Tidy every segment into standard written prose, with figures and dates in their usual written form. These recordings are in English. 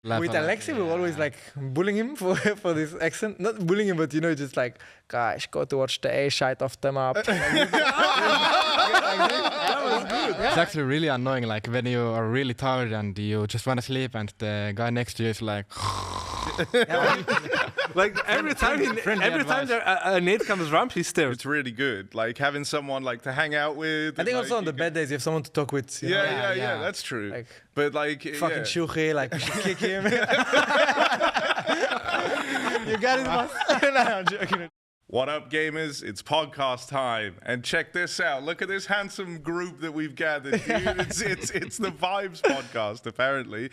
With Aleksi, we were always like bullying him for this accent. Not bullying him, but just like, guys, go to watch the A side of the map. It's actually really annoying, like when you are really tired and you just want to sleep and the guy next to you is like... Like every time Nate comes around, he's there. It's really good, like having someone like to hang out with. I think also on the bad days you have someone to talk with. Yeah, that's true. Like, but like fucking siuhy, like we should kick him. You got it, boss. No, I'm joking. What up, gamers? It's podcast time, and check this out. Look at this handsome group that we've gathered, dude. It's the Vives podcast, apparently.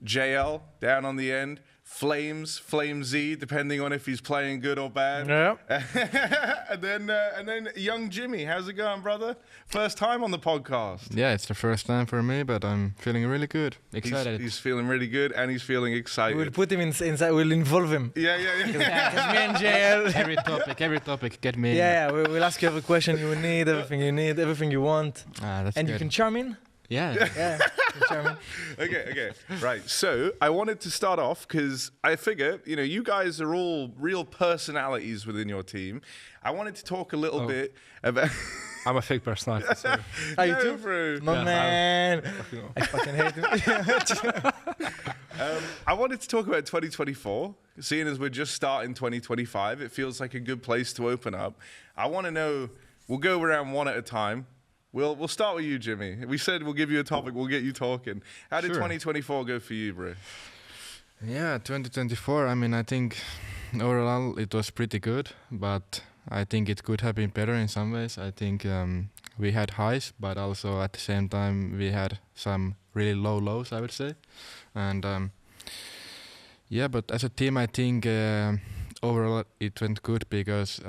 JL down on the end. flameZ, depending on if he's playing good or bad. Yeah. and then young Jimmy, how's it going, brother? First time on the podcast. Yeah, it's the first time for me, but I'm feeling really good. Excited. He's feeling really good, and he's feeling excited. We'll put him inside. We'll involve him. Yeah. Because me and JL. every topic, get me. Yeah, we'll ask you every question you need, everything you want. That's and good. you can charm in. Yeah. Okay. Right. So I wanted to start off because I figure, you guys are all real personalities within your team. I wanted to talk a little bit about... I'm a fake personality, sorry. Are you too? Bro. No, man. I fucking hate him. I wanted to talk about 2024, seeing as we're just starting 2025. It feels like a good place to open up. I want to know, we'll go around one at a time. We'll start with you, Jimmy. We said we'll give you a topic, we'll get you talking. How did 2024 go for you, bro? Yeah, 2024, I mean, I think overall it was pretty good, but I think it could have been better in some ways. I think we had highs, but also at the same time we had some really low lows, I would say. And but as a team, I think overall it went good because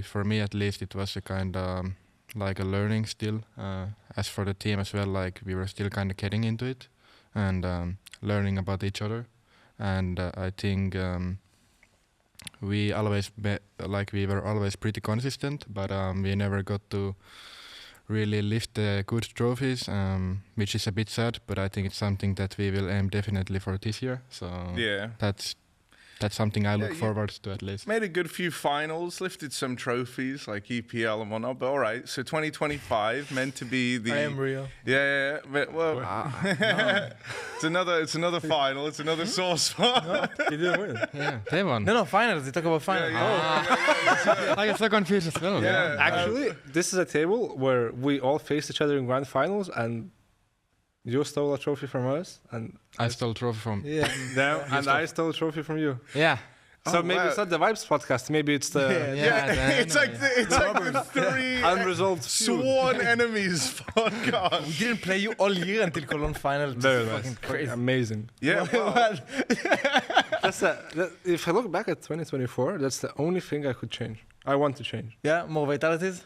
for me at least, it was a kind of like a learning still. As for the team as well, like we were still kind of getting into it and learning about each other. And I think we were always pretty consistent, but we never got to really lift the good trophies, which is a bit sad, but I think it's something that we will aim definitely for this year. So yeah, that's something I look forward to at least. Made a good few finals, lifted some trophies like EPL and whatnot, but all right. So 2025 meant to be the... I am real. Yeah. Well, it's another final. It's another sore spot. No, you didn't win. Yeah, they won. No, finals. They talk about finals. I get so confused as well. Yeah. Actually, this is a table where we all faced each other in grand finals, and you stole a trophy from us, and I stole a trophy from and I stole a trophy from you. Yeah. So maybe it's not the Vibes podcast. Maybe it's the it's like the three unresolved sworn enemies podcast. We didn't play you all year until Cologne final. Very nice. Fucking crazy. Amazing. Yeah. Well, if I look back at 2024, that's the only thing I could change. I want to change. Yeah, more vitalities.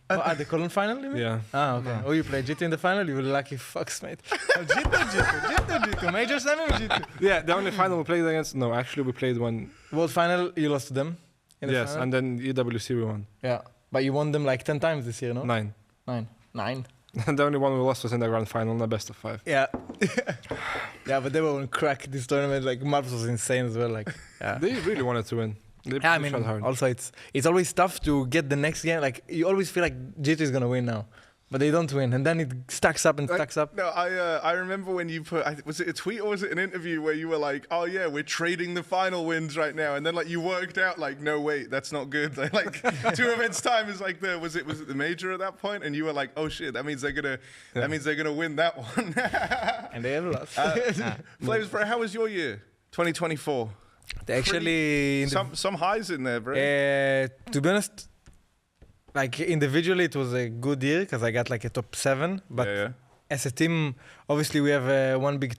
At the Cologne final, you mean? Yeah. Ah, okay. Oh, you played G2 in the final? You were lucky fucks, mate. G2. Major Slam or G2? Yeah, the only final we played against... No, actually we played one... World final, you lost to them? In the final? And then EWC we won. Yeah, but you won them like 10 times this year, no? 9. And the only one we lost was in the grand final, the best of 5. Yeah. Yeah, but they were on crack this tournament. Like, Marps was insane as well. Like, yeah. They really wanted to win. I mean, also it's always tough to get the next game. Like, you always feel like G2 is gonna win now, but they don't win, and then it stacks up and stacks up. No, I remember when you put, was it a tweet or was it an interview where you were like, oh yeah, we're trading the final wins right now, and then like you worked out like, no wait, that's not good. Like 2 events time is like was it the major at that point, and you were like, oh shit, that means they're gonna win that one. And they have lost. Flames, bro, how was your year, 2024? Actually, some highs in there, bro. To be honest, like individually, it was a good year because I got like a top 7. But as a team, obviously we have one big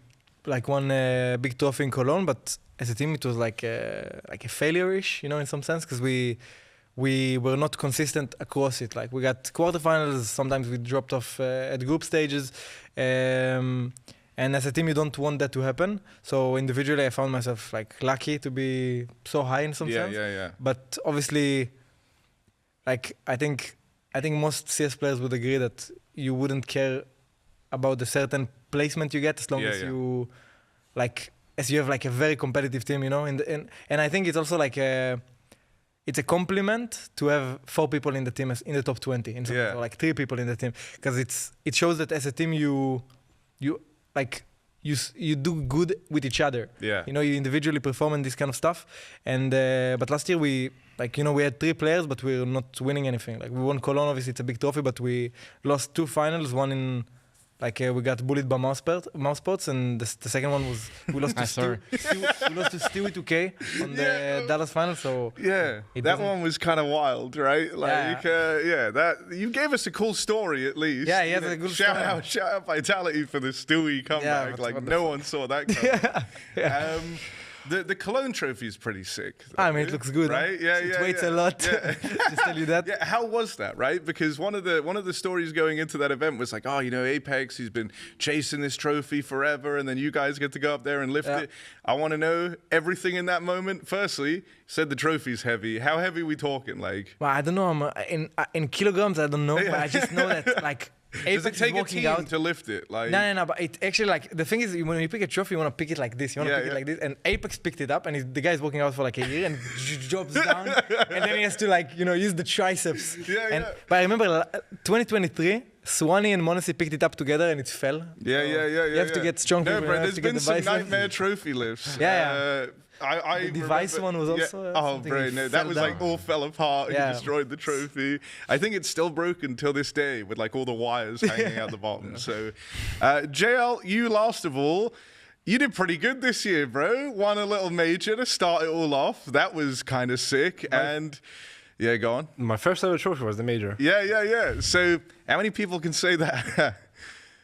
trophy in Cologne. But as a team, it was like a failure-ish, in some sense, because we were not consistent across it. Like we got quarterfinals. Sometimes we dropped off at group stages. And as a team, you don't want that to happen. So individually, I found myself like lucky to be so high in some sense. Yeah. But obviously, like I think most CS players would agree that you wouldn't care about the certain placement you get as long as you like as you have like a very competitive team, you know. And I think it's also like it's a compliment to have 4 people in the team in the top 20, or like 3 people in the team, because it shows that as a team you like you do good with each other. Yeah. You know, you individually perform in this kind of stuff. And but last year we had 3 players, but we're not winning anything. Like we won Cologne, obviously it's a big trophy, but we lost 2 finals. One in we got bullied by mouse spots, and the second one was we lost to Stewie 2K on the Dallas final. So that one was kind of wild, right? Like that you gave us a cool story at least. Yeah, he has a good story. Shout out Vitality for the Stewie comeback. Like no one saw that coming. The Cologne trophy is pretty sick. I mean, it looks good, right? Huh? It weighs a lot. Just tell you that. Yeah, how was that, right? Because one of the stories going into that event was like, oh, you know, Apex, he's been chasing this trophy forever, and then you guys get to go up there and lift it. I want to know everything in that moment. Firstly, you said the trophy's heavy. How heavy are we talking? Like, well, I don't know. In kilograms, I don't know, but I just know that like. Does it take a team to lift it? Like no, but it actually like the thing is when you pick a trophy, you want to pick it like this. You want to pick it like this. And Apex picked it up, and the guy is working out for like a year and drops down, and then he has to like use the triceps. But I remember 2023, Swanee and Monesi picked it up together, and it fell. You have to get strong. No, bro, there's been some nightmare trophy lifts. The device one was also. Oh, bro, no, that was like all fell apart. You destroyed the trophy. I think it's still broken till this day with like all the wires hanging out the bottom. So, JL, you last of all, you did pretty good this year, bro. Won a little major to start it all off. That was kind of sick. And yeah, go on. My first ever trophy was the major. Yeah. So, how many people can say that?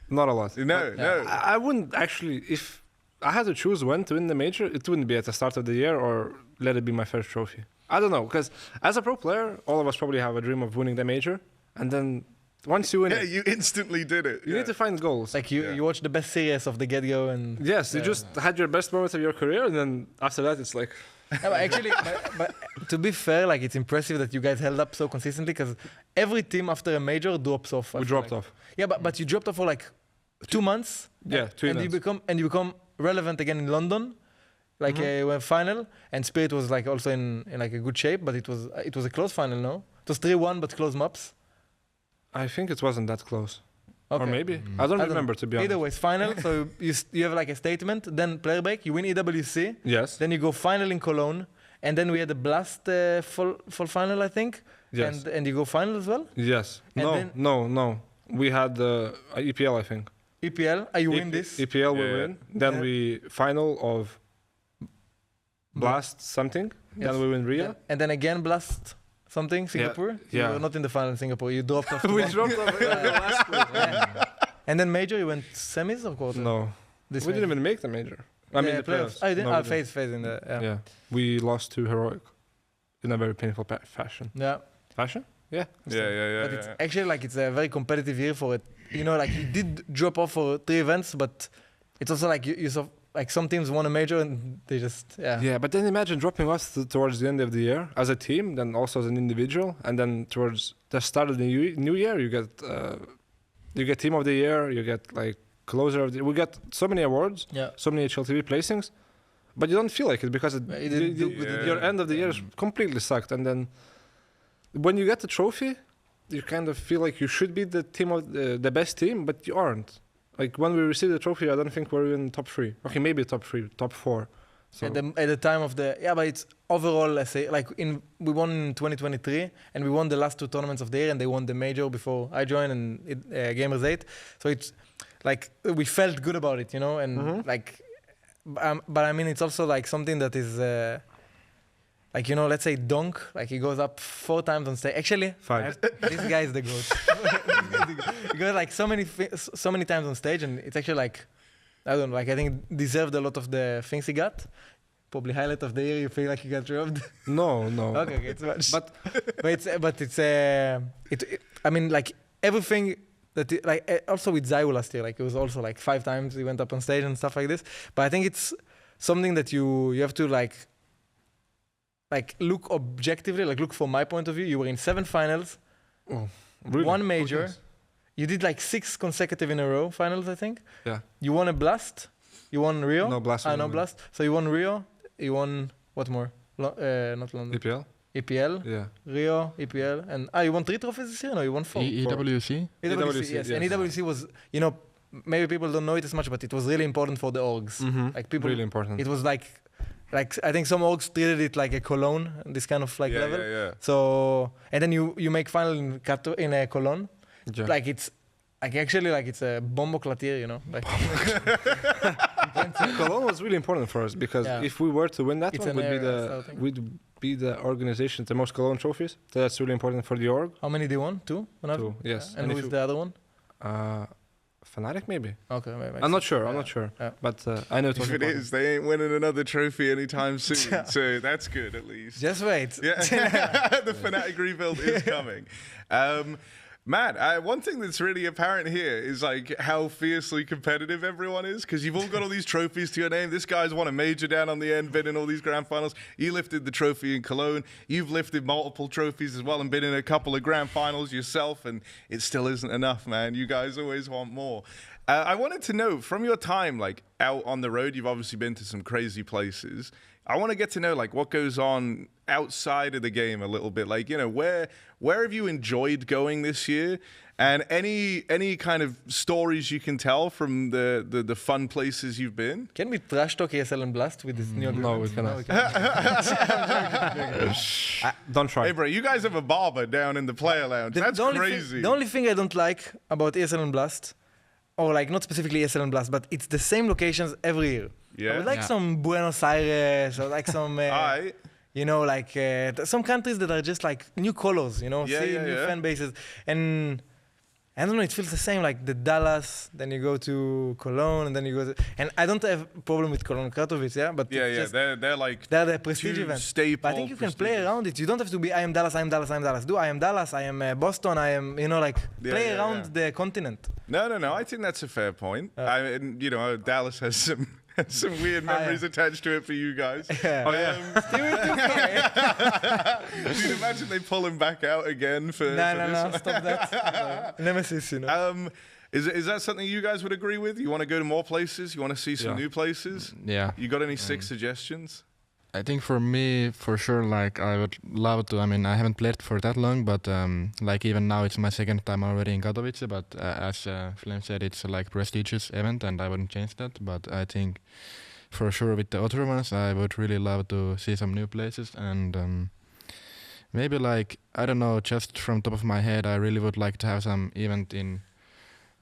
Not a lot. No. I wouldn't actually, if I had to choose when to win the major, it wouldn't be at the start of the year or let it be my first trophy. I don't know, because as a pro player, all of us probably have a dream of winning the major, and then once you win it, you instantly did it. You need to find goals. Like you watch the best series of the get-go, and yes, you just had your best moments of your career, and then after that, it's like. But actually, but to be fair, like it's impressive that you guys held up so consistently, because every team after a major drops off. We dropped off. Yeah, but you dropped off for like 2 months. Yeah, 2 months. And you become relevant again in London, like a final, and Spirit was like also in like a good shape, but it was a close final, no? It was 3-1, but close maps. I think it wasn't that close. Okay. Or maybe. I don't remember, to be honest. Either way, it's final, so you have like a statement, then player break, you win EWC, yes. Then you go final in Cologne, and then we had the Blast full final, I think, yes. And you go final as well? Yes. And No. We had the EPL, I think. EPL? You win this? EPL we win. Then we final of Blast something. Yes. Then we win Rio. Yeah. And then again Blast something, Singapore? Yeah. You were not in the final in Singapore. You dropped off. We dropped off the last place. And then major, you went semis or quarter? No. We didn't even make the major. I mean the playoffs. Oh, you didn't? Faze in the... Yeah. We lost to Heroic in a very painful fashion. Yeah. Fashion? Yeah. Yeah. But it's actually like it's a very competitive year for it. You know, like you did drop off for 3 events, but it's also like you saw like some teams won a major and they just Yeah, but then imagine dropping off towards the end of the year as a team, then also as an individual, and then towards the start of the new year you get team of the year, you get like closer of the. We got so many awards, so many HLTV placings, but you don't feel like it because your end of the year is completely sucked, and then when you get the trophy, you kind of feel like you should be the team of the best team, but you aren't. Like when we received the trophy, I don't think we're in top 3. Okay, maybe top 3, top 4. So at the time of the but it's overall. Let's say like we won in 2023, and we won the last 2 tournaments of the year, and they won the major before I joined and Gamers 8. So it's like we felt good about it, you know, and like, but I mean it's also like something that is. Like, you know, let's say Donk, like he goes up 4 times on stage. Actually, 5. This guy is the GOAT. He goes like so many times on stage, and it's actually like, I don't know, like I think deserved a lot of the things he got. Probably highlight of the year, you feel like you got robbed. No. Okay, it's much. But I mean, like everything that, like also with Zayu last year, like it was also like 5 times he went up on stage and stuff like this. But I think it's something that you have to like look objectively, like look from my point of view. You were in 7 finals, really? 1 major. you did like 6 consecutive in a row finals, I think. Yeah. You won a Blast. You won Rio. No Blast. No Blast. So you won Rio. You won what more? Not London. EPL. EPL. Yeah. Rio, EPL, and you won 3 trophies this year. No, you won 4. EWC. EWC, yes. And EWC was, you know, maybe people don't know it as much, but it was really important for the orgs. Like people, really important. It was like I think some orgs treated it like a Cologne, this kind of like level. Yeah. So and then you make final in Cologne. Yeah. Like it's like actually like it's a bombo clatier, you know. Like Cologne was really important for us because if we were to win that It's one, we'd be the organization the most Cologne trophies. So that's really important for the org. how many they won? 2? 2, yes. And who is the other one? Fnatic maybe. Okay, maybe. I'm not sure. Yeah. But I know it was If it important. is, they ain't winning another trophy anytime soon. So that's good at least. Just wait. Yeah, the Fnatic rebuild is coming. Matt, one thing that's really apparent here is like how fiercely competitive everyone is, because you've all got all these trophies to your name. This guy's won a major down on the end, been in all these grand finals. You lifted the trophy in Cologne. You've lifted multiple trophies as well and been in a couple of grand finals yourself, and it still isn't enough, man. You guys always want more. I wanted to know, from your time like out on the road, you've obviously been to some crazy places. I want to get to know like what goes on outside of the game a little bit. Like, you know, where have you enjoyed going this year? And any kind of stories you can tell from the fun places you've been? Can we trash talk ESL and Blast with this new agreement? No, we cannot. Don't try. Hey, bro, you guys have a barber down in the player lounge. That's crazy. The only thing I don't like about ESL and Blast, or like not specifically ESL and Blast, but it's the same locations every year. Yeah. I would like some Buenos Aires or like some, you know, like some countries that are just like new colors, you know, new fan bases. And I don't know, it feels the same, like the Dallas, then you go to Cologne, and then you go to... And I don't have a problem with Cologne, Katowice, but they're like they're the prestige two events. staple But I think you can play around it. You don't have to be, I am Dallas. Do I am Dallas, I am Boston, I am, you know, like play around the continent. No, I think that's a fair point. You know, Dallas has some weird memories attached to it for you guys. Dude, imagine they pull him back out again for No, stop that. Nemesis, you know. Is that something you guys would agree with? You want to go to more places? You want to see some new places? Yeah. You got any sick suggestions? I think for me, for sure, like I would love to. I mean, I haven't played for that long, but like even now, it's my second time already in Katowice. But as flameZ said, it's like prestigious event, and I wouldn't change that. But I think for sure with the other ones, I would really love to see some new places, and maybe like I don't know, just from top of my head, I really would like to have some event in.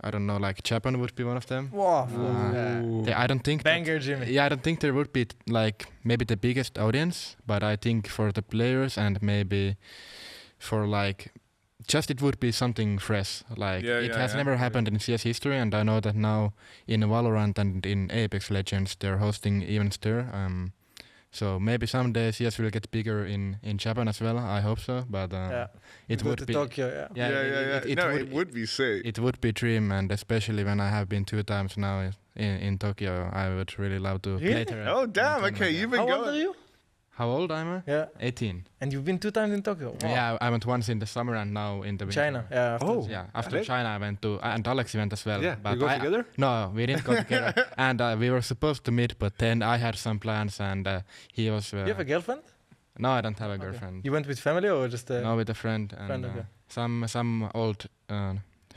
I don't know, like Japan would be one of them. Wow. I don't think Banger, Jimmy. Yeah, I don't think there would be like maybe the biggest audience, but I think for the players and maybe for like just it would be something fresh. Like it has never happened in CS history, and I know that now in Valorant and in Apex Legends they're hosting events there. So maybe someday CS will get bigger in Japan as well. I hope so, but it would be Tokio. It would be sick. It would be dream, and especially when I have been 2 times now in Tokyo, I would really love to play there. Oh damn! Okay, you've been How going. old are you? How old am I? Yeah. 18. And you've been 2 times in Tokyo? Wow. Yeah, I went once in the summer and now in the winter. China. Yeah. After China I went to, and Aleksi went as well. Yeah, but we go together? No, we didn't go together. And we were supposed to meet, but then I had some plans and he was... you have a girlfriend? No, I don't have a girlfriend. You went with family or just... No, with a friend. And some old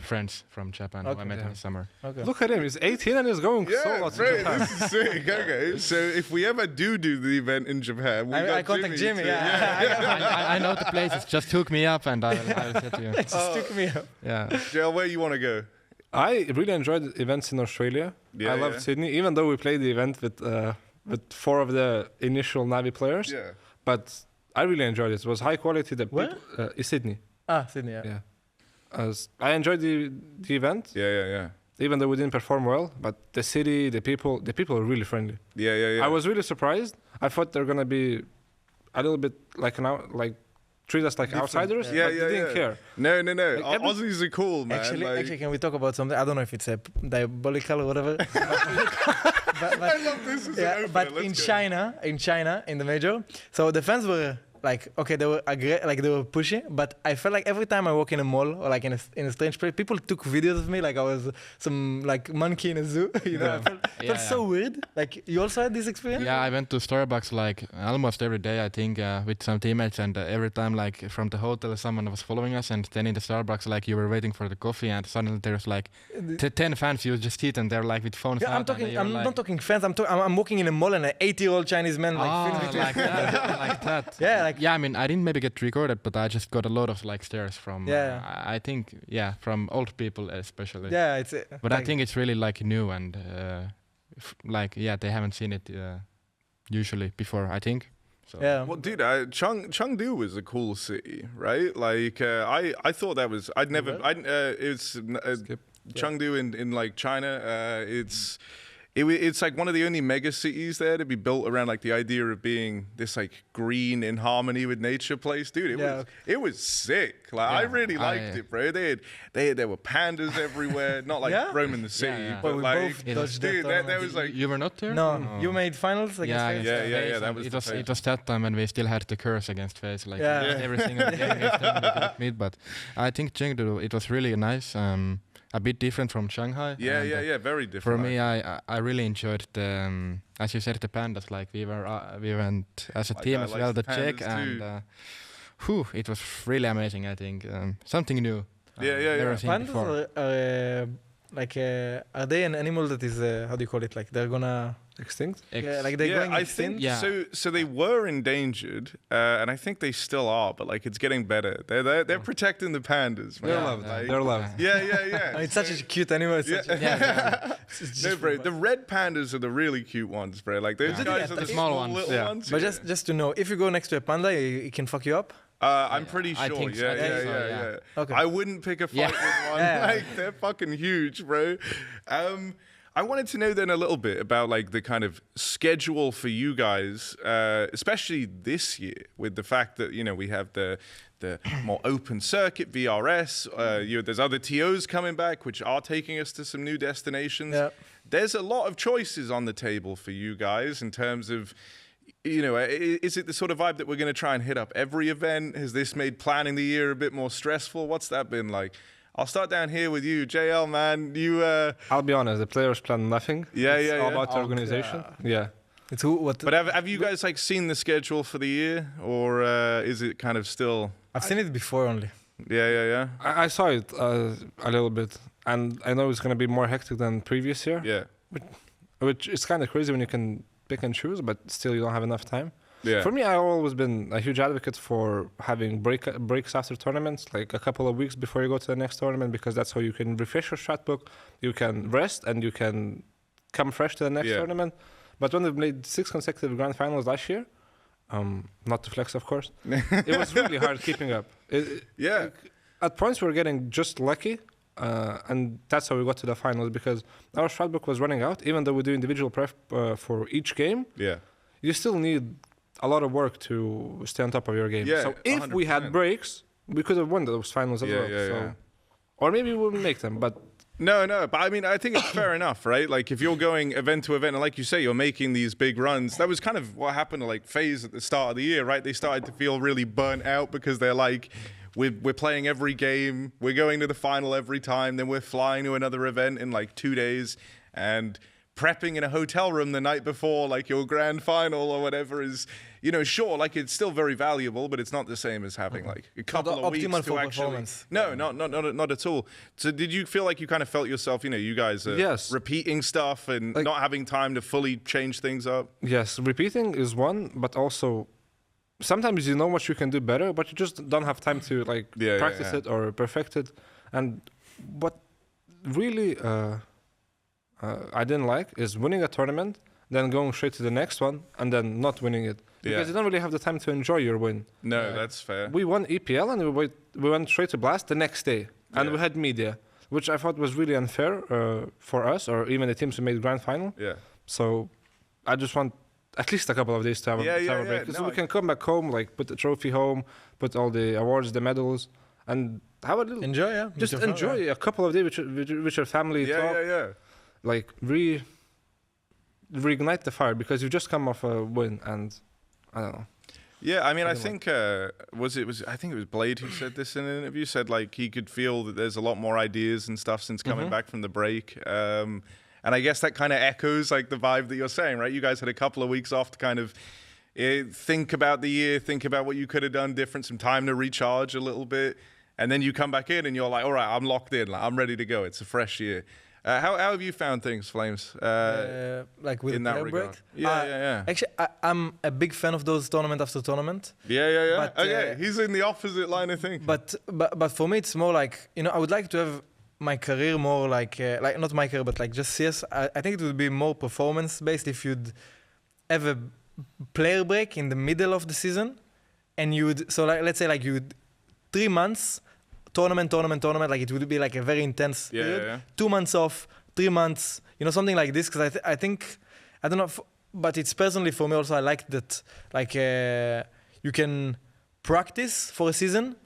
friends from Japan who I met in the summer. Okay. Look at him, he's 18 and he's going solo to Japan. This is sick. Okay, so if we ever do the event in Japan, I contact Jimmy. I know the places. Just hook me up and I'll set you. Just hook me up. Yeah. Jill, where you want to go? I really enjoyed events in Australia. I loved Sydney, even though we played the event with 4 of the initial Navi players. Yeah. But I really enjoyed it. It was high quality. Where? Sydney. Sydney, yeah. I enjoyed the event. Yeah. Even though we didn't perform well, but the city, the people are really friendly. Yeah. I was really surprised. I thought they're gonna be a little bit like treat us like different, outsiders. Yeah, but they didn't care. No. Like Aussies are cool, man. Actually, can we talk about something? I don't know if it's a diabolical or whatever. but I love this as an opener. but in China, in the major, so the fans were like okay, they were they were pushy, but I felt like every time I walk in a mall or like in a strange place, people took videos of me like I was some like monkey in a zoo. You know, I felt so weird. Like you also had this experience? Yeah, I went to Starbucks like almost every day, I think, with some teammates, and every time like from the hotel someone was following us, and then in the Starbucks like you were waiting for the coffee, and suddenly there's like 10 fans you just hit, and they're like with phones. Yeah, I'm not talking fans. I'm walking in a mall and an 80-year-old Chinese man filming like that, like that. Yeah, like I mean, I didn't maybe get recorded, but I just got a lot of like stares from. I think from old people especially. Yeah, it's. But I think it's really like new and they haven't seen it usually before, I think. So. Yeah. Well, dude, Chengdu was a cool city, right? Like I thought that was. Chengdu in like China. It's like one of the only mega cities there to be built around like the idea of being this like green in harmony with nature place, dude. It was sick. Like I really liked it, bro. There were pandas everywhere, not like roaming the city, but like, dude, there was like. You were not there? No, you made finals against Faze? Yeah. That was it was that time when we still had the curse against Faze, like every single game against them we could meet. But I think Chengdu, it was really nice. A bit different from Shanghai. Yeah, very different. For me, I really enjoyed the, as you said, the Pandas. Like we went as a team as well, the Czech, and it was really amazing. I think something new. Yeah. Pandas are they an animal that is how do you call it? Like they're gonna extinct? Like they're going extinct. So they were endangered, and I think they still are, but like it's getting better. They're protecting the pandas. They're loved. They're loved. Yeah. It's such a cute animal. No, bro. The red pandas are the really cute ones, bro. Like those guys are the small ones. Little ones. But just to know, if you go next to a panda, it can fuck you up. I'm pretty sure. I think so. Yeah. Okay. I wouldn't pick a fight with one. Like they're fucking huge, bro. I wanted to know then a little bit about like the kind of schedule for you guys, especially this year, with the fact that we have the more open circuit VRS. There's other TOs coming back, which are taking us to some new destinations. Yeah. There's a lot of choices on the table for you guys in terms of. Is it the sort of vibe that we're going to try and hit up every event? Has this made planning the year a bit more stressful? What's that been like? I'll start down here with you, JL, man. I'll be honest, the players plan nothing. It's all about the organization. Yeah. It's what. But have you guys like seen the schedule for the year, or is it kind of still? I've seen it before only. Yeah. I saw it a little bit, and I know it's going to be more hectic than previous year. Yeah. Which is kind of crazy when you can pick and choose, but still you don't have enough time. Yeah. For me, I've always been a huge advocate for having breaks after tournaments, like a couple of weeks before you go to the next tournament, because that's how you can refresh your strat book, you can rest, and you can come fresh to the next tournament. But when we played 6 consecutive grand finals last year, not to flex, of course, it was really hard keeping up. At points we were getting just lucky, and that's how we got to the finals, because our strat book was running out. Even though we do individual prep for each game, you still need a lot of work to stay on top of your game. So if 100%. We had breaks, we could have won those finals as well. Or maybe we wouldn't make them, but... No, but I mean, I think it's fair enough, right? Like, if you're going event to event, and like you say, you're making these big runs, that was kind of what happened to, like, Faze at the start of the year, right? They started to feel really burnt out because they're like, we're playing every game, we're going to the final every time, then we're flying to another event in, like, 2 days, and prepping in a hotel room the night before, like, your grand final or whatever is... sure, like it's still very valuable, but it's not the same as having like a couple of weeks to actually. Performance. No, not at all. So did you feel like you kind of felt yourself, you guys are repeating stuff and like, not having time to fully change things up? Yes, repeating is one, but also sometimes you know what you can do better, but you just don't have time to like practice it or perfect it. And what really I didn't like is winning a tournament, then going straight to the next one, and then not winning it. Because you don't really have the time to enjoy your win. No, that's fair. We won EPL and we went straight to Blast the next day. And we had media, which I thought was really unfair for us, or even the teams who made grand final. Yeah. So I just want at least a couple of days to have a break. Because we can come back home, like put the trophy home, put all the awards, the medals, and have a little... Enjoy, Just enjoy a couple of days with your family. Talk, like reignite the fire, because you just come off a win, and I don't know. Yeah, I mean, I think I think it was Blade who said this in an interview. Said like he could feel that there's a lot more ideas and stuff since coming back from the break. And I guess that kind of echoes like the vibe that you're saying, right? You guys had a couple of weeks off to kind of think about the year, think about what you could have done different, some time to recharge a little bit, and then you come back in and you're like, all right, I'm locked in, like, I'm ready to go. It's a fresh year. How have you found things, flameZ? Like with in that regard? break? Yeah. Actually, I'm a big fan of those tournament after tournament. Yeah. But, okay, he's in the opposite line of thinking. But for me, it's more like, you know, I would like to have my career more like not my career, but like just CS. I think it would be more performance based if you'd have a player break in the middle of the season, and so like let's say like 3 months. Tournament, like it would be like a very intense period. Yeah. 2 months off, 3 months, you know, something like this. Because I think, I don't know, but it's personally for me also, I like that, like you can practice for a season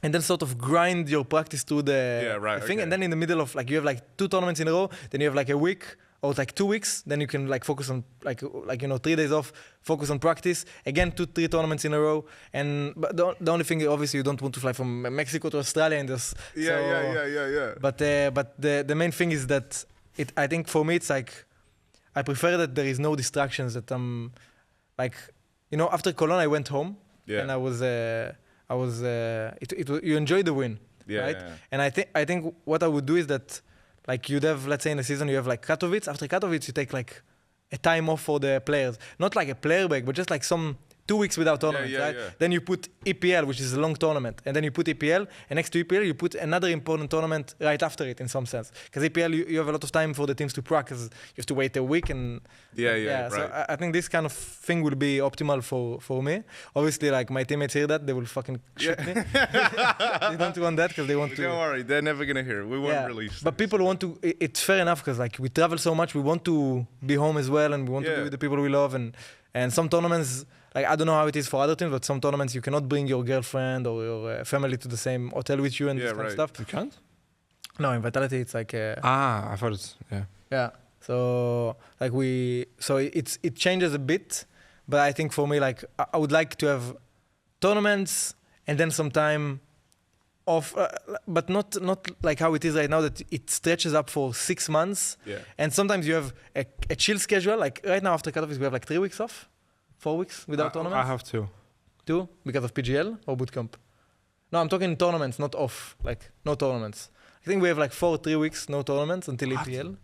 and then sort of grind your practice through the thing. Okay. And then in the middle of, like, you have like 2 tournaments in a row, then you have like a week or like 2 weeks, then you can like focus on like you know 3 days off, focus on practice again, 2-3 tournaments in a row. And but the only thing, obviously, you don't want to fly from Mexico to Australia and just Yeah. But the main thing is that I think for me it's like I prefer that there is no distractions, that I'm like, you know, after Cologne I went home and you enjoy the win, right? Yeah. And I think what I would do is that, like, you'd have, let's say in a season, you have like Katowice. After Katowice, you take like a time off for the players. Not like a player break, but just like some 2 weeks without tournament, right? Yeah. Then you put EPL, which is a long tournament. And then you put EPL, and next to EPL, you put another important tournament right after it in some sense. Because EPL, you have a lot of time for the teams to practice. You have to wait a week. And Right. So I think this kind of thing will be optimal for me. Obviously, like, my teammates hear that, they will fucking shoot me. They don't want that because they want to... Don't worry, they're never going to hear it. We won't release But this. people want to... It's fair enough because, like, we travel so much. We want to be home as well, and we want to be with the people we love. And some tournaments... Like, I don't know how it is for other teams, but some tournaments you cannot bring your girlfriend or your family to the same hotel with you and this kind of stuff. You can't? No, in Vitality it's like... I thought it's... Yeah. So, like, it changes a bit, but I think for me, like, I would like to have tournaments and then some time off, but not like how it is right now, that it stretches up for 6 months. Yeah. And sometimes you have a chill schedule. Like, right now after Katowice, we have like 3 weeks off. 4 weeks without tournaments? I have 2. 2? Because of PGL or bootcamp? No, I'm talking tournaments, not off. Like, no tournaments. I think we have like 3 weeks, no tournaments until EPL.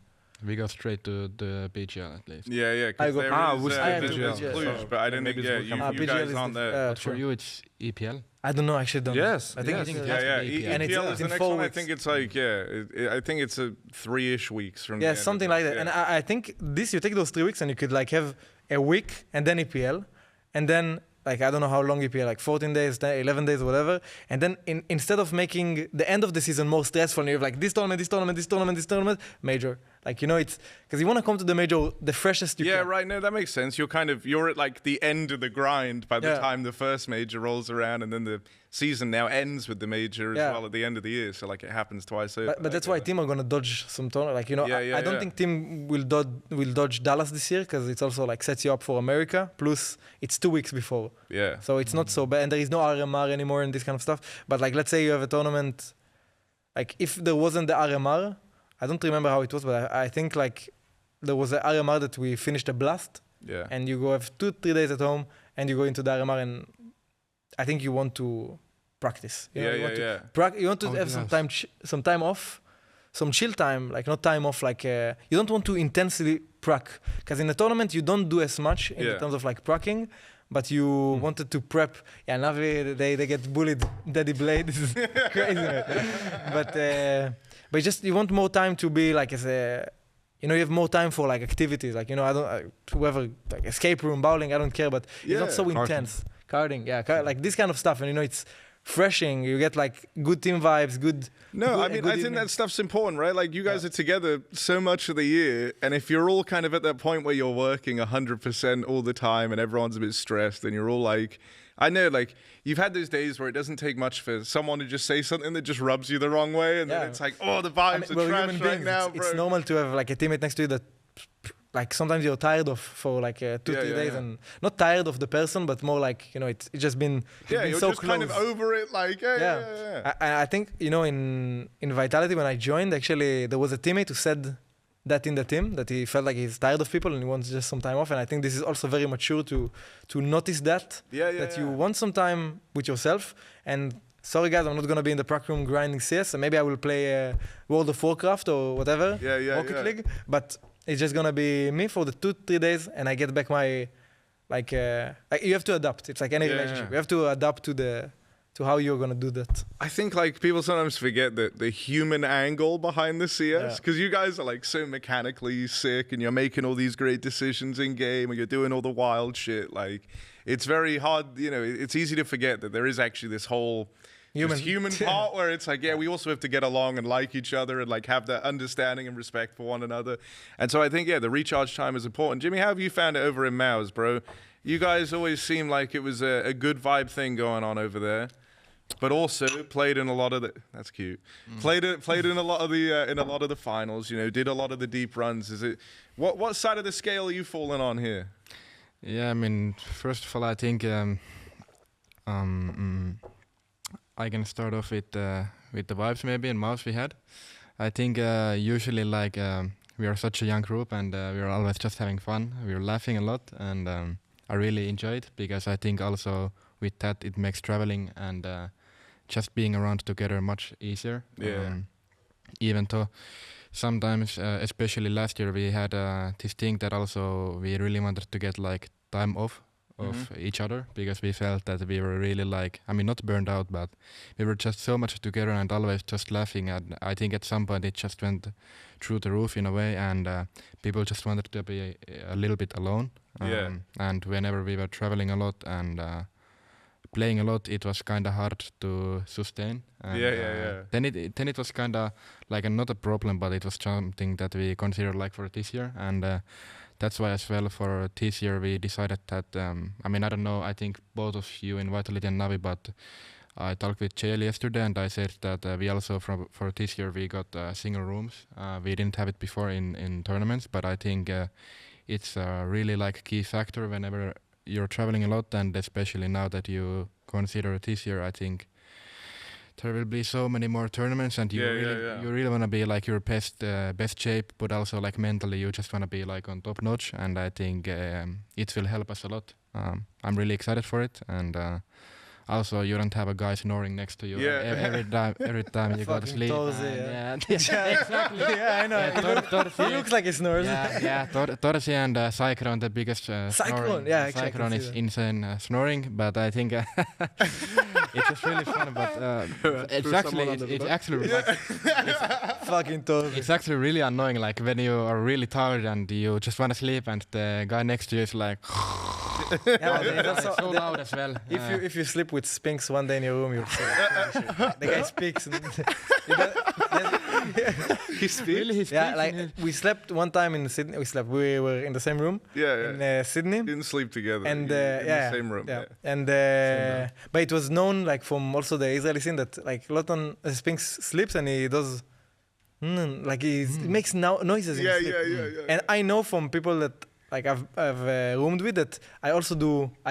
We go straight to the BGL at least. Yeah. I go- There's PGL. Cluj, but I didn't think, you PGL guys is aren't the- there. But for you, it's EPL. I don't know, I actually don't know. Yes, I think yes. it's, Yeah. And it's EPL is the in next 4 one. I weeks. think it's like, I think it's a 3-ish weeks from the Yeah, end of something it. like that. Yeah. And I think this, you take those 3 weeks and you could like have a week and then EPL. And then, like, I don't know how long EPL, like 14 days, 11 days, whatever. And then instead of making the end of the season more stressful, you have like this tournament, major. Like, you know, it's because you want to come to the major the freshest you can. Yeah, right. No, that makes sense. You're at like the end of the grind by the time the first major rolls around, and then the season now ends with the major as well at the end of the year. So like it happens twice. But that's why team are gonna dodge some tournament. Like, you know, I don't think team will dodge Dallas this year because it's also like sets you up for America. Plus it's 2 weeks before. Yeah. So it's not so bad, and there is no RMR anymore and this kind of stuff. But like, let's say you have a tournament, like if there wasn't the RMR, I don't remember how it was, but I think like there was a RMR that we finished a blast. Yeah. And you go have 2-3 days at home, and you go into the RMR, and I think you want to practice. You want to have some time off, some chill time, like not time off. Like you don't want to intensely prac, because in the tournament you don't do as much in terms of like pracking. But you wanted to prep. Yeah, now they get bullied. Daddy Blade, this is crazy. But just you want more time to be like you have more time for like activities. Like, whoever, like escape room, bowling, I don't care. But it's not so intense. Karting, like this kind of stuff. And it's freshing. You get like good team vibes, good. No, I think evening. That stuff's important, right? Like you guys are together so much of the year, and if you're all kind of at that point where you're working 100% all the time and everyone's a bit stressed, and you're all like, I know, like you've had those days where it doesn't take much for someone to just say something that just rubs you the wrong way, and then it's like, oh, the vibes are trash right now, bro. It's normal to have like a teammate next to you that like sometimes you're tired of for like 2-3 days, and not tired of the person, but more like, you know, it's just been you're so just close. kind of over it, like I think, you know, in Vitality when I joined, actually there was a teammate who said that in the team, that he felt like he's tired of people and he wants just some time off, and I think this is also very mature to notice that you want some time with yourself. And sorry guys, I'm not gonna be in the prac room grinding CS, and maybe I will play World of Warcraft or whatever, Rocket League, but it's just gonna be me for the 2-3 days, and I get back my, like you have to adapt. It's like any relationship. You have to adapt to how you're gonna do that. I think like people sometimes forget that the human angle behind the CS, because you guys are like so mechanically sick, and you're making all these great decisions in game, and you're doing all the wild shit. Like, it's very hard. You know, it's easy to forget that there is actually this whole human part where it's like, we also have to get along and like each other and like have that understanding and respect for one another. And so I think, the recharge time is important. Jimmy, how have you found it over in MOUZ, bro? You guys always seem like it was a good vibe thing going on over there, but also played in a lot of the, that's cute. Played in a lot of the finals, you know, did a lot of the deep runs. Is it, what side of the scale are you falling on here? Yeah, I mean, first of all, I think I can start off with the Vives maybe and MOUZ we had. I think usually like we are such a young group, and we are always just having fun. We are laughing a lot, and I really enjoy it, because I think also with that it makes traveling and just being around together much easier. Even though sometimes, especially last year, we had this thing that also we really wanted to get like time off of each other, because we felt that we were really like, I mean, not burned out, but we were just so much together and always just laughing. And I think at some point it just went through the roof in a way, and people just wanted to be a little bit alone. And whenever we were traveling a lot and playing a lot, it was kind of hard to sustain. And, Then it was kind of like not a problem, but it was something that we considered like for this year, and that's why as well for this year we decided that, I mean, I don't know, I think both of you in Vitality and Navi, but I talked with JL yesterday, and I said that we also for this year we got single rooms. We didn't have it before in tournaments, but I think it's a really like key factor whenever you're traveling a lot, and especially now that you consider this year, I think there will be so many more tournaments, and you really want to be like your best shape, but also like mentally you just want to be like on top notch, and I think it will help us a lot. I'm really excited for it, and also you don't have a guy snoring next to you every time you go to sleep. Exactly. I know. He looks like he snores. Torsi and Cyclone, the biggest Cyclone, Cyclone is insane snoring, but I think it's just really fun. But it's actually fucking Torsi. It's actually really annoying, like when you are really tired and you just want to sleep, and the guy next to you is like. It's so loud as well. If you sleep with Spinks one day in your room, you'll see the guy speaks. He speaks? Really, he speaks? Yeah, like we slept one time in Sydney. We were in the same room. In Sydney. Didn't sleep together. And in the same room. And but it was known like from also the Israeli scene that like Loton Spinks sleeps and he does like he makes noises in his sleep. And I know from people that like I've roomed with that I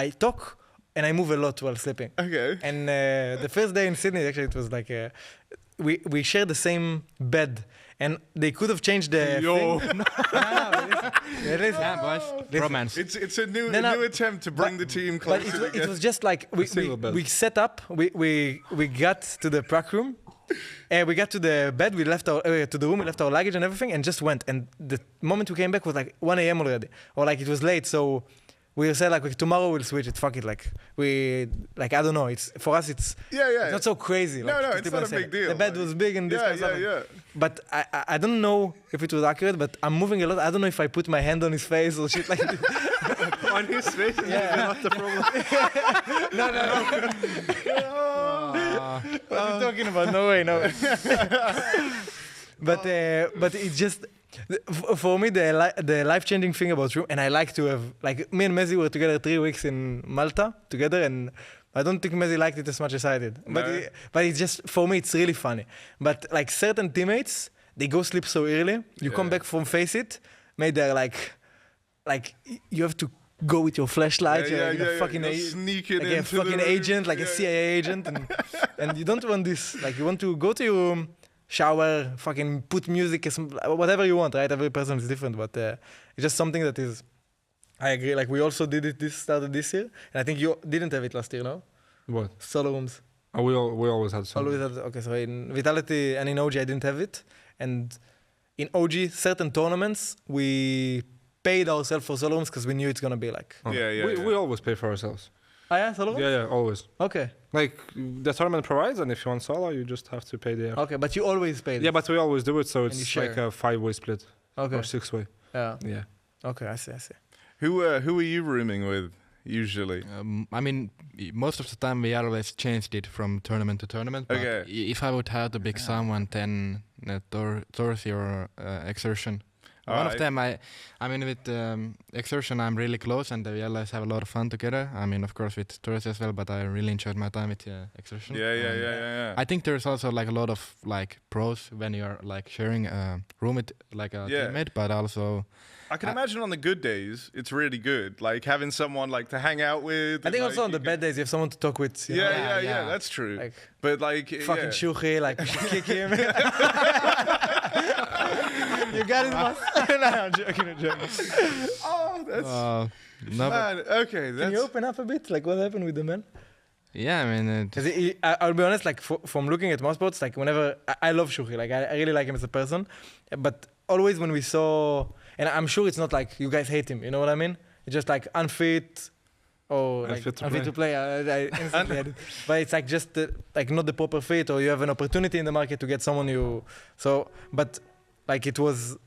talk and I move a lot while sleeping. Okay. And the first day in Sydney, actually, it was like we shared the same bed, and they could have changed the thing. It is. Yeah, boys. Romance. It's a new attempt to bring the team closer together. But it was just like we set up. We got to the prac room. We got to the bed, we left our to the room, we left our luggage and everything, and just went. And the moment we came back was like 1 a.m. already, or like it was late. So we said like tomorrow we'll switch it. Fuck it, like I don't know. It's for us. It's not so crazy. No, like, it's not a big deal. The bed was big and this kind of stuff. But I don't know if it was accurate. But I'm moving a lot. I don't know if I put my hand on his face or shit like this. On his face? Not the problem. No. What are you talking about? No way. But it's just for me the life-changing thing about room, and I like to have like me and Mezi were together 3 weeks in Malta together, and I don't think Mezi liked it as much as I did. No. But it's just for me it's really funny. But like certain teammates, they go sleep so early. You come back from Face It, maybe they're like you have to go with your flashlight. You're like a fucking sneaking like a into fucking the agent, like a CIA agent, and you don't want this. Like you want to go to your room, shower, fucking put music, whatever you want, right? Every person is different, but it's just something that is. I agree. Like we also did it. Started this year, and I think you didn't have it last year, no? What? Solo rooms. Oh, we always had some. Always had. Okay, so in Vitality and in OG I didn't have it, and in OG certain tournaments we paid ourselves for solo rooms because we knew it's gonna be like. Oh. Yeah. We always pay for ourselves. Oh yeah, solo rooms? Yeah, always. Okay. Like the tournament provides, and if you want solo, you just have to pay the. Okay, but you always pay. Yeah, but we always do it, so And you it's share. like a 5-way split Okay. or 6-way. Yeah. Yeah. Okay, I see. Who are you rooming with usually? I mean, most of the time we always changed it from tournament to tournament. But Okay. if I would have to pick someone, then Dorothy or Exertion. One of them, I mean, with Exertion, I'm really close, and we always have a lot of fun together. I mean, of course, with Dorothy as well, but I really enjoyed my time with Exertion. Yeah. I think there's also like a lot of like pros when you're like sharing a room with like a teammate, but also. I can imagine on the good days, it's really good. Like having someone like to hang out with. I think and, also like, on the bad days you have someone to talk with. You know? Yeah. That's true. Like but like fucking siuhy, like we should kick him. You got it, boss. No, I'm joking. Oh, that's No, man. Okay, Can that's you open up a bit? Like what happened with the man? yeah, I mean, Cause I'll be honest, like from looking at MOUZ, like whenever I love siuhy, like I really like him as a person, but always when we saw, and I'm sure it's not like you guys hate him, you know what I mean? It's just like unfit or like unfit to play. I instantly had it. But it's like just like not the proper fit, or you have an opportunity in the market to get someone you. So, but like it was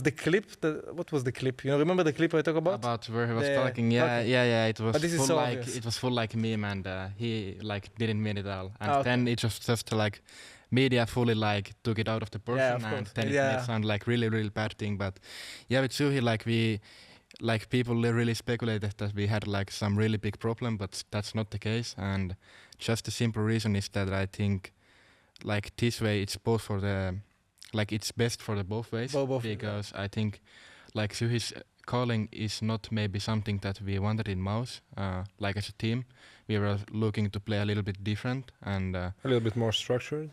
the clip. What was the clip? You know, remember the clip I talk about? About where he was The talking. Yeah. It was But this is full so like obvious. it was full like meme, and he like didn't mean it at all. And Okay. then it just like media fully like took it out of the person, of and course. then it made it sound like really bad thing. But yeah, with siuhy, like people really speculated that we had like some really big problem, but that's not the case. And just the simple reason is that I think like this way it's both for the like it's best for the both ways, Both, because I think like siuhy's calling is not maybe something that we wanted in MOUZ. Like as a team, we were looking to play a little bit different and A little bit more structured.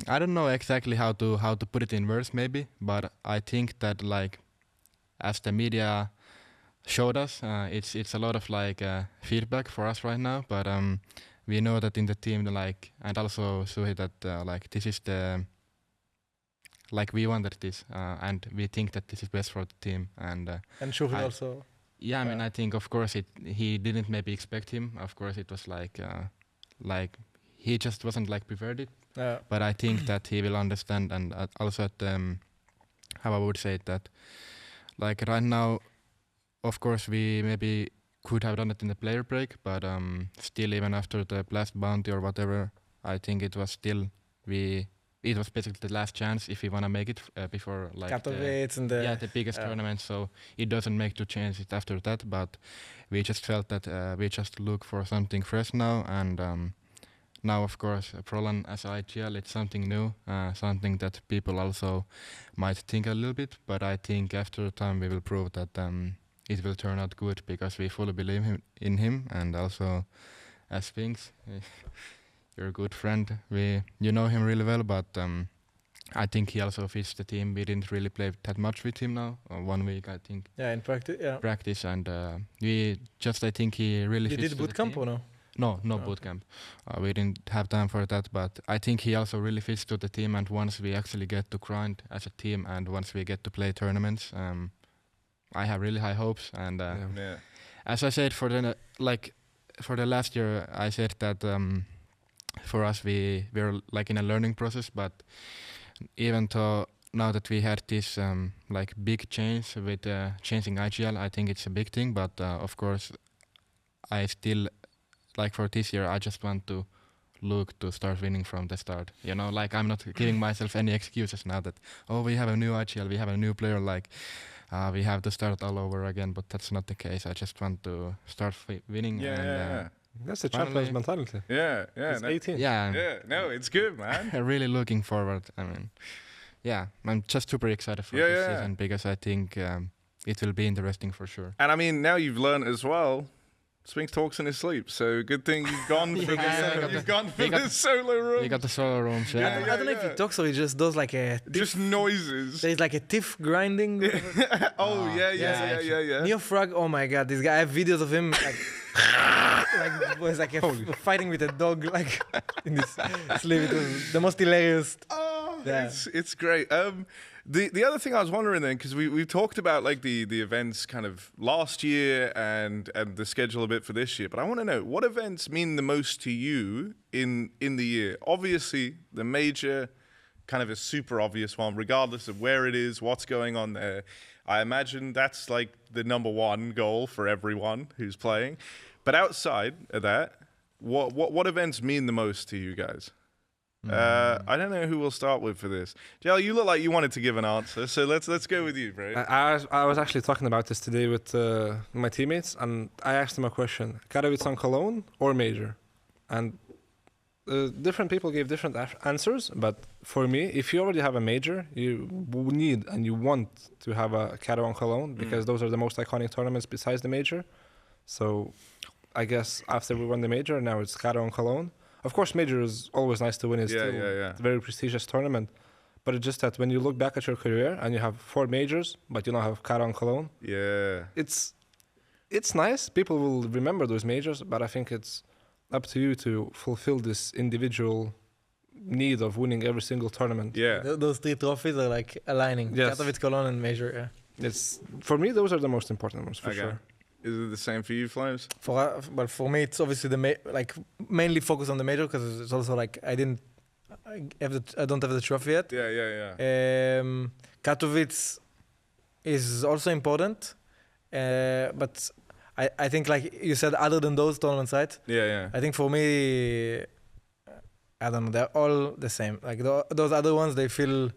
I don't know exactly how to put it in words maybe, but I think that like as the media showed us, it's a lot of like feedback for us right now, but we know that in the team like, and also siuhy, that like this is the like we wanted this, and we think that this is best for the team, and siuhy also. yeah, I mean, I think of course he didn't maybe expect him. Of course, it was like he just wasn't like prepared it. But I think that he will understand, and also at how I would say it, that like right now, of course we maybe could have done it in the player break, but still even after the last bounty or whatever, I think it was still it was basically the last chance if we want to make it before like Katowice and the biggest tournament, so it doesn't make to change it after that, but we just felt that we just look for something fresh now, and now of course Brollan as IGL, it's something new, something that people also might think a little bit, but I think after time we will prove that it will turn out good, because we fully believe in him, and also as things you're a good friend, you know him really well, but I think he also fits the team. We didn't really play that much with him now, 1 week I think. Yeah, in practice, and we just, I think he really You fits did to boot the camp team. or no? No, boot camp. We didn't have time for that, but I think he also really fits to the team, and once we actually get to grind as a team, and once we get to play tournaments, I have really high hopes, and as I said for the last year, I said that for us we're like in a learning process, but even though now that we had this like big change with changing IGL, I think it's a big thing, but of course I still like for this year I just want to look to start winning from the start, you know, like I'm not giving myself any excuses now that we have a new IGL, we have a new player, like we have to start all over again, but that's not the case. I just want to start winning. That's the champions mentality. Yeah. It's 18. Yeah. Yeah, no, it's good, man. Really looking forward. I mean, yeah, I'm just super excited for this season because I think it will be interesting for sure. And I mean, now you've learned as well. Sphinx talks in his sleep, so good thing you've gone for the solo room. You got the solo rooms, yeah. I don't know if he talks or he just does like a... Just noises. There's like a teeth grinding. Yeah. Neo Frog, oh my god, this guy, I have videos of him like... was like fighting with a dog like in his sleep. It was the most hilarious. It's great. The other thing I was wondering then, because we've talked about like the events kind of last year and the schedule a bit for this year, but I want to know what events mean the most to you in the year. Obviously, the major, kind of a super obvious one, regardless of where it is, what's going on there. I imagine that's like the number one goal for everyone who's playing. But outside of that, what events mean the most to you guys? I don't know who we'll start with for this. Jel, you look like you wanted to give an answer, so let's go with you, bro. I was actually talking about this today with my teammates, and I asked them a question: Katowice Cologne or major? And different people gave different answers, but for me, if you already have a major, you need and you want to have a Katowice Cologne because those are the most iconic tournaments besides the major. So I guess after we won the major, now it's Katowice Cologne. Of course, major is always nice to win. It's still a very prestigious tournament. But it's just that when you look back at your career and you have 4 majors, but you don't have Katowice Cologne, it's nice. People will remember those majors, but I think it's up to you to fulfill this individual need of winning every single tournament. Yeah. Those 3 trophies are like aligning. Yes. Katowice, Cologne, and major. Yeah. It's for me, those are the most important ones for sure. Is it the same for you, Flames? For me, it's obviously mainly focus on the major because it's also like I don't have the trophy yet. Yeah. Katowice is also important, but I think like you said, other than those tournaments, right? Yeah. I think for me, I don't know, they're all the same. Like those other ones, they feel.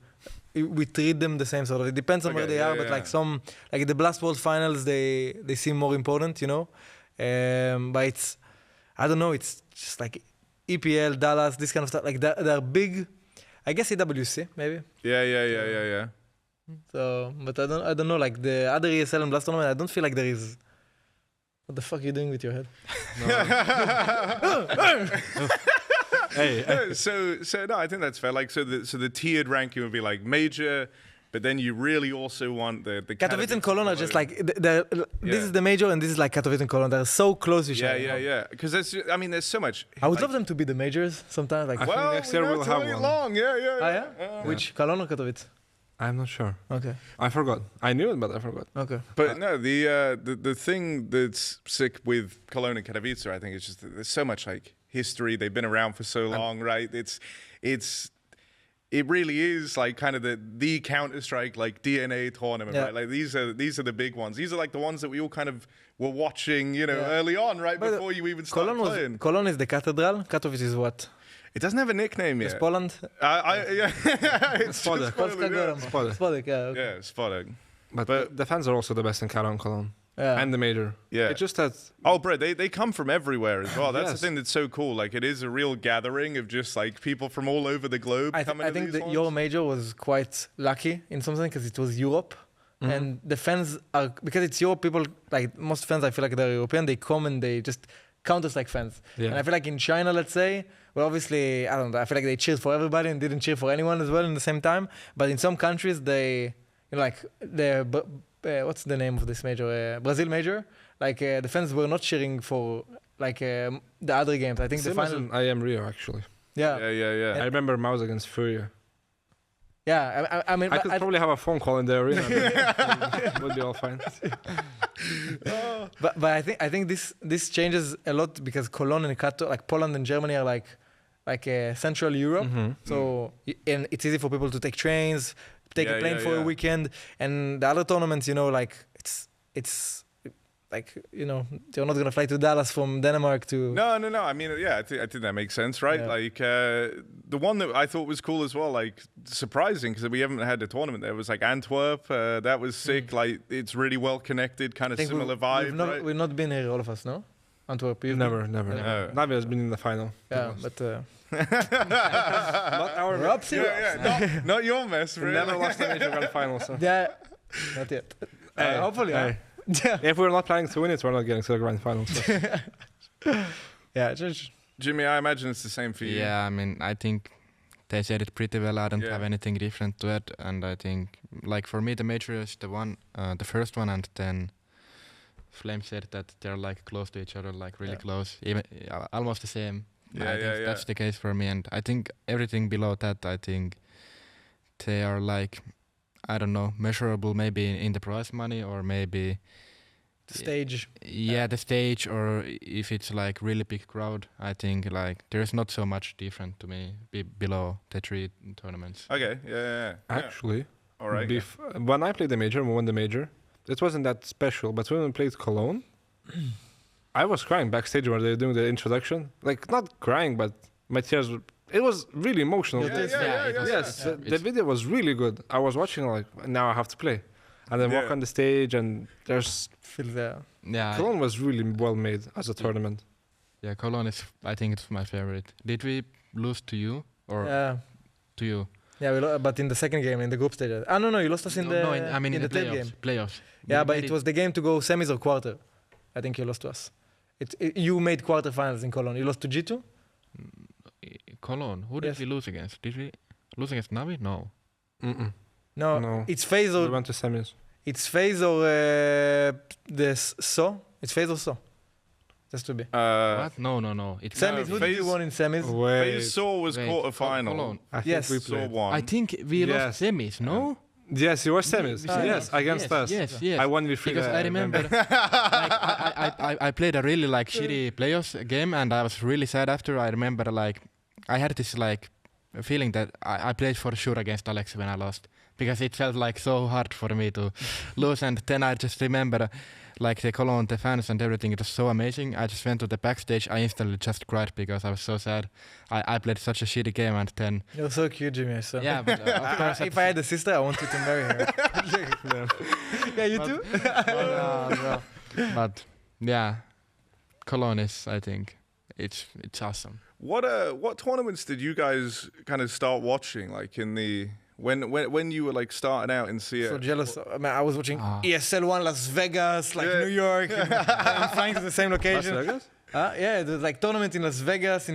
We treat them the same sort of. It depends on where they are, but like some, like the Blast World Finals, they seem more important, you know. But it's, I don't know. It's just like EPL, Dallas, this kind of stuff. Like they're big. I guess EWC maybe. Yeah. So, but I don't know. Like the other ESL and Blast tournament, I don't feel like there is. What the fuck are you doing with your head? Hey. So no, I think that's fair. Like, so the tiered ranking would be like major, but then you really also want the Katowice and Cologne are just like this is the major and this is like Katowice and Cologne. They're so close to each other. Yeah. Because there's so much. I would love them to be the majors sometimes. Like, I think next year we'll have one. Long. Yeah. Which Cologne or Katowice? I'm not sure. Okay. I forgot. I knew it, but I forgot. Okay. But no, the thing that's sick with Cologne and Katowice, I think, is just that there's so much like history. They've been around for so long, right? It really is like kind of the Counter-Strike like DNA tournament, right? Like these are the big ones. These are like the ones that we all kind of were watching, you know, early on, right? But before you even started playing. Cologne is the cathedral. Katowice is what? It doesn't have a nickname yet. It's Poland. It's Spodek. Spodek, yeah. Okay. Yeah, Spodek. But the fans are also the best in Katowice Cologne. Yeah. And the major. Yeah. It's just that... Oh, bro, they come from everywhere as well. That's the thing that's so cool. Like, it is a real gathering of just, like, people from all over the globe coming to these ones. Your major was quite lucky in something because it was Europe. Mm-hmm. And the fans are... Because it's Europe, people... Like, most fans, I feel like they're European. They come and they just... Counter-Strike fans. Yeah. And I feel like in China, let's say... Well, obviously, I don't know. I feel like they cheered for everybody and didn't cheer for anyone as well in the same time. But in some countries, they... You know, like, what's the name of this major? Brazil major. Like the fans were not cheering for like the other games. I think the final. IEM Rio actually. Yeah. I remember MOUZ against Furia. Yeah, I mean, I could probably have a phone call in the arena. Would be all fine. But I think this changes a lot because Cologne and Kato, like Poland and Germany, are like Central Europe. Mm-hmm. So and it's easy for people to take trains. Take a plane for a weekend, and the other tournaments, you know, like it's like, you know, they're not gonna fly to Dallas from Denmark to. No. I mean, I think that makes sense, right? Yeah. Like the one that I thought was cool as well, like surprising because we haven't had a tournament there, was like Antwerp. That was sick. Like it's really well connected, kind of similar vibe. We've not been here, all of us, no? Antwerp? You've Never. No. Navi has been in the final. been? Yeah, but Not our Rob, Not your mess, We really. never lost a major grand final. So. yeah, not yet. Hey, Hopefully, hey. yeah. If we're not planning to win it, we're not getting to the grand final. So. Yeah, just Jimmy, I imagine it's the same for you. Yeah, I mean, I think they said it pretty well. I don't Yeah. have anything different to add, and I think, like for me, the major is the first one, and then Flame said that they're like close to each other, like really close, even almost the same. Yeah, I think that's the case for me, and I think everything below that, I think they are like, I don't know, measurable maybe in the prize money or maybe stage. yeah, the stage, or if it's like really big crowd. I think like there's not so much different to me below the 3 tournaments. Okay, yeah. Actually, All right. when I played the major, we won the major. It wasn't that special, but when we played Cologne, I was crying backstage when they were doing the introduction. Like, not crying, but my tears were... It was really emotional. Yeah, it was- Yes, yeah. the video was really good. I was watching like, now I have to play. And then walk on the stage and there's... Feel there. Yeah, Cologne was really well made as a tournament. yeah, Cologne is, I think it's my favorite. Did we lose to you or Yeah. to you? Yeah, but in the second game, in the group stage. No, you lost us in the I mean in the third playoffs. game. Playoffs. Yeah, We but made it was the game to go semis or quarter. I think you lost to us. You made quarterfinals in Cologne. You lost to G2? Cologne. Who did Yes. we lose against? Did we lose against Navi? No. Mm-mm. No, No. it's Faze We or went to semis. it's Faze or the So. It's Faze or So. Just to be. What? No. It's Semis. Who did you Faze- won in semis? Wait, Phase Saw was Wait, quarterfinal. Cologne. I think Yes. we Saw played. won. I think we lost semis. No. Yes, you were semis. Yes, against us. Yes. I won with Because I remember, like, I played a really like shitty playoffs game, and I was really sad after. I remember like I had this like feeling that I played for sure against Aleksi when I lost, because it felt like so hard for me to lose. And then I just remember like the Cologne, the fans and everything. It was so amazing. I just went to the backstage. I instantly just cried because I was so sad. I played such a shitty game, and then You're so cute, Jimmy. So. yeah, but of course If I had a sister, I wanted to marry her. Yeah, you too? but yeah, Cologne is, I think, it's awesome. What tournaments did you guys kind of start watching? Like in the when you were like starting out in CS? So jealous. I mean, I was watching Ah. ESL1 Las Vegas, like Yeah. New York. And I'm flying to the same Las location. Vegas? Yeah, there's like tournament in Las Vegas.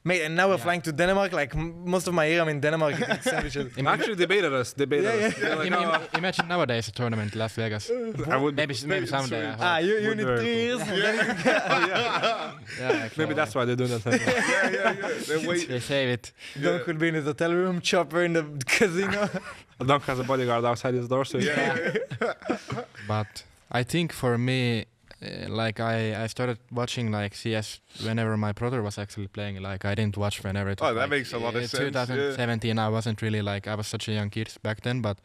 Mate, and now we're flying to Denmark. Like most of my year, I'm in Denmark eating sandwiches. Actually, debated us. Yeah. They're like, "Oh, Imagine nowadays a tournament in Las Vegas. I would Maybe someday. I hope. You Would need be 3 very years. and then you can- Yeah, maybe that's why they're doing that. yeah. Then wait. They save it. Dunk would be in his hotel room, Chopper in the casino. Dunk has a bodyguard outside his door, so But I think for me, like I started watching like CS whenever my brother was actually playing. Like I didn't watch whenever it was. Oh, that like, makes a lot of sense, 2017, I wasn't really like, I was such a young kid back then. But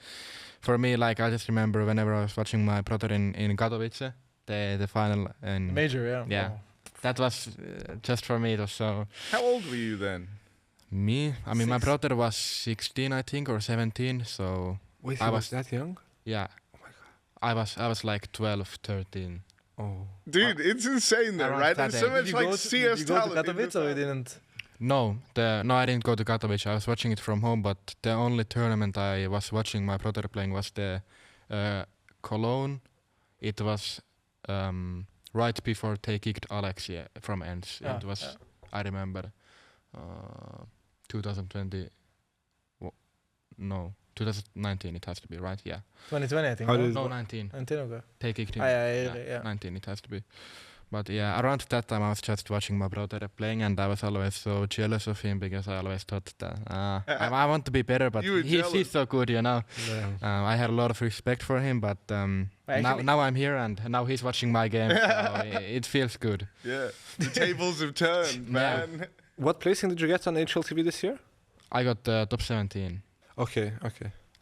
for me, like I just remember whenever I was watching my brother in Katowice, the final, and Major, yeah. Yeah. that was just for me. It was so. How old were you then? Me, I mean, my 6. brother was 16, I think, or 17. So wait, I he was- was that young? yeah, I was like 12, 13. Oh, Dude, it's insane though, Around right? that There's so age. much Did you like go CS did you go to talent. in Katowice the or you family. didn't? No, I didn't go to Katowice. I was watching it from home, but the only tournament I was watching my brother playing was the Cologne. It was right before they kicked Aleksi from ends. Ah, It was, I remember, 2020. No, 2019. It has to be right. Yeah. 2020, I think. How no? did- No, 19. 19, okay. They kicked him. Yeah. 19. It has to be. But yeah, around that time I was just watching my brother playing, and I was always so jealous of him because I always thought that I want to be better, but You were jealous. he's so good, you know. yeah. I had a lot of respect for him, but Actually- now I'm here and now he's watching my game, so it feels good. Yeah, the tables have turned, Yeah. man. What placing did you get on HLTV this year? I got top 17, Okay.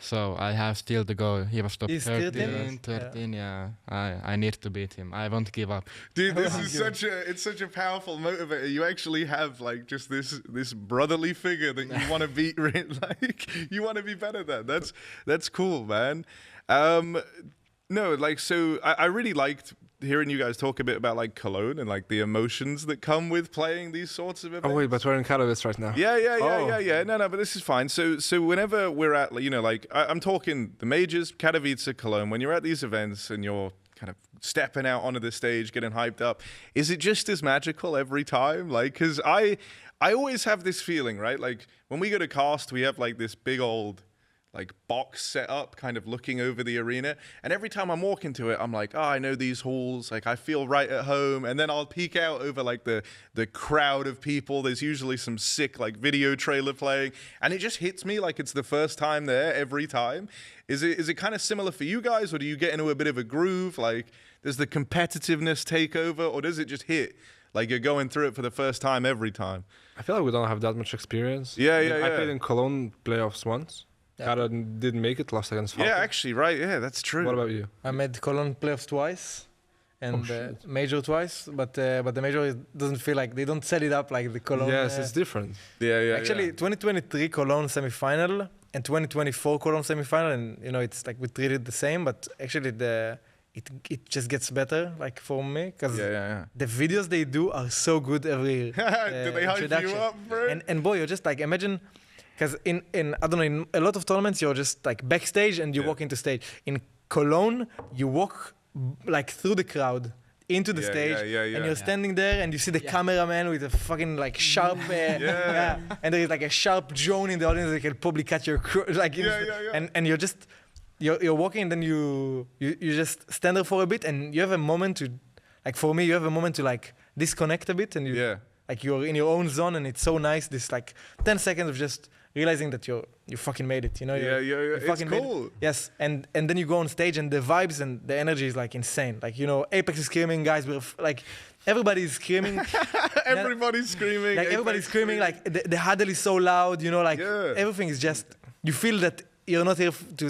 so I have still to go. He was top He's still 13, there? 13, yeah. I need to beat him. I won't give up. Dude, this is such a powerful motivator. You actually have like just this brotherly figure that you want to beat. Like you want to be better than. That's cool, man. No, like so I really liked hearing you guys talk a bit about like Cologne and like the emotions that come with playing these sorts of events. Oh wait, but we're in Katowice right now. Yeah. No, but this is fine. So whenever we're at, you know, like I'm talking the majors, Katowice, Cologne, when you're at these events and you're kind of stepping out onto the stage, getting hyped up, is it just as magical every time? Like, because I always have this feeling, right? Like when we go to cast, we have like this big old like box set up kind of looking over the arena, and every time I'm walking to it I'm like, oh, I know these halls, like I feel right at home, and then I'll peek out over like the crowd of people. There's usually some sick like video trailer playing, and it just hits me like it's the first time there every time. Is it kind of similar for you guys, or do you get into a bit of a groove? Like does the competitiveness take over, or does it just hit like you're going through it for the first time every time? I feel like we don't have that much experience. I played in Cologne playoffs once. Kara didn't make it, lost against Falcon. Yeah, actually, right. Yeah, that's true. What about you? I made Cologne playoffs twice, and major twice, but the major doesn't feel like they don't set it up like the Cologne. Yes, it's different. Yeah. Actually, 2023 Cologne semifinal and 2024 Cologne semifinal, and you know it's like we treated the same, but actually it just gets better, like for me, because the videos they do are so good every year. Do they hype you up, bro? And boy, you're just like imagine. Because in I don't know, in a lot of tournaments, you're just like backstage and you walk into stage. In Cologne, you walk like through the crowd into the stage, and you're standing there and you see the cameraman with a fucking like sharp, and there is like a sharp drone in the audience that can probably cut your and you're just you're walking, and then you just stand there for a bit, and you have a moment to, like for me, you have a moment to like disconnect a bit, and you like you're in your own zone, and it's so nice. This like 10 seconds of just realizing that you fucking made it, you know? You it's cool. Yes, and then you go on stage, and the vibes and the energy is like insane. Like, you know, Apex is screaming, guys, we're like, everybody's screaming. Everybody's screaming. Like, everybody's screaming, like, the huddle is so loud, you know, like, everything is just, you feel that you're not here to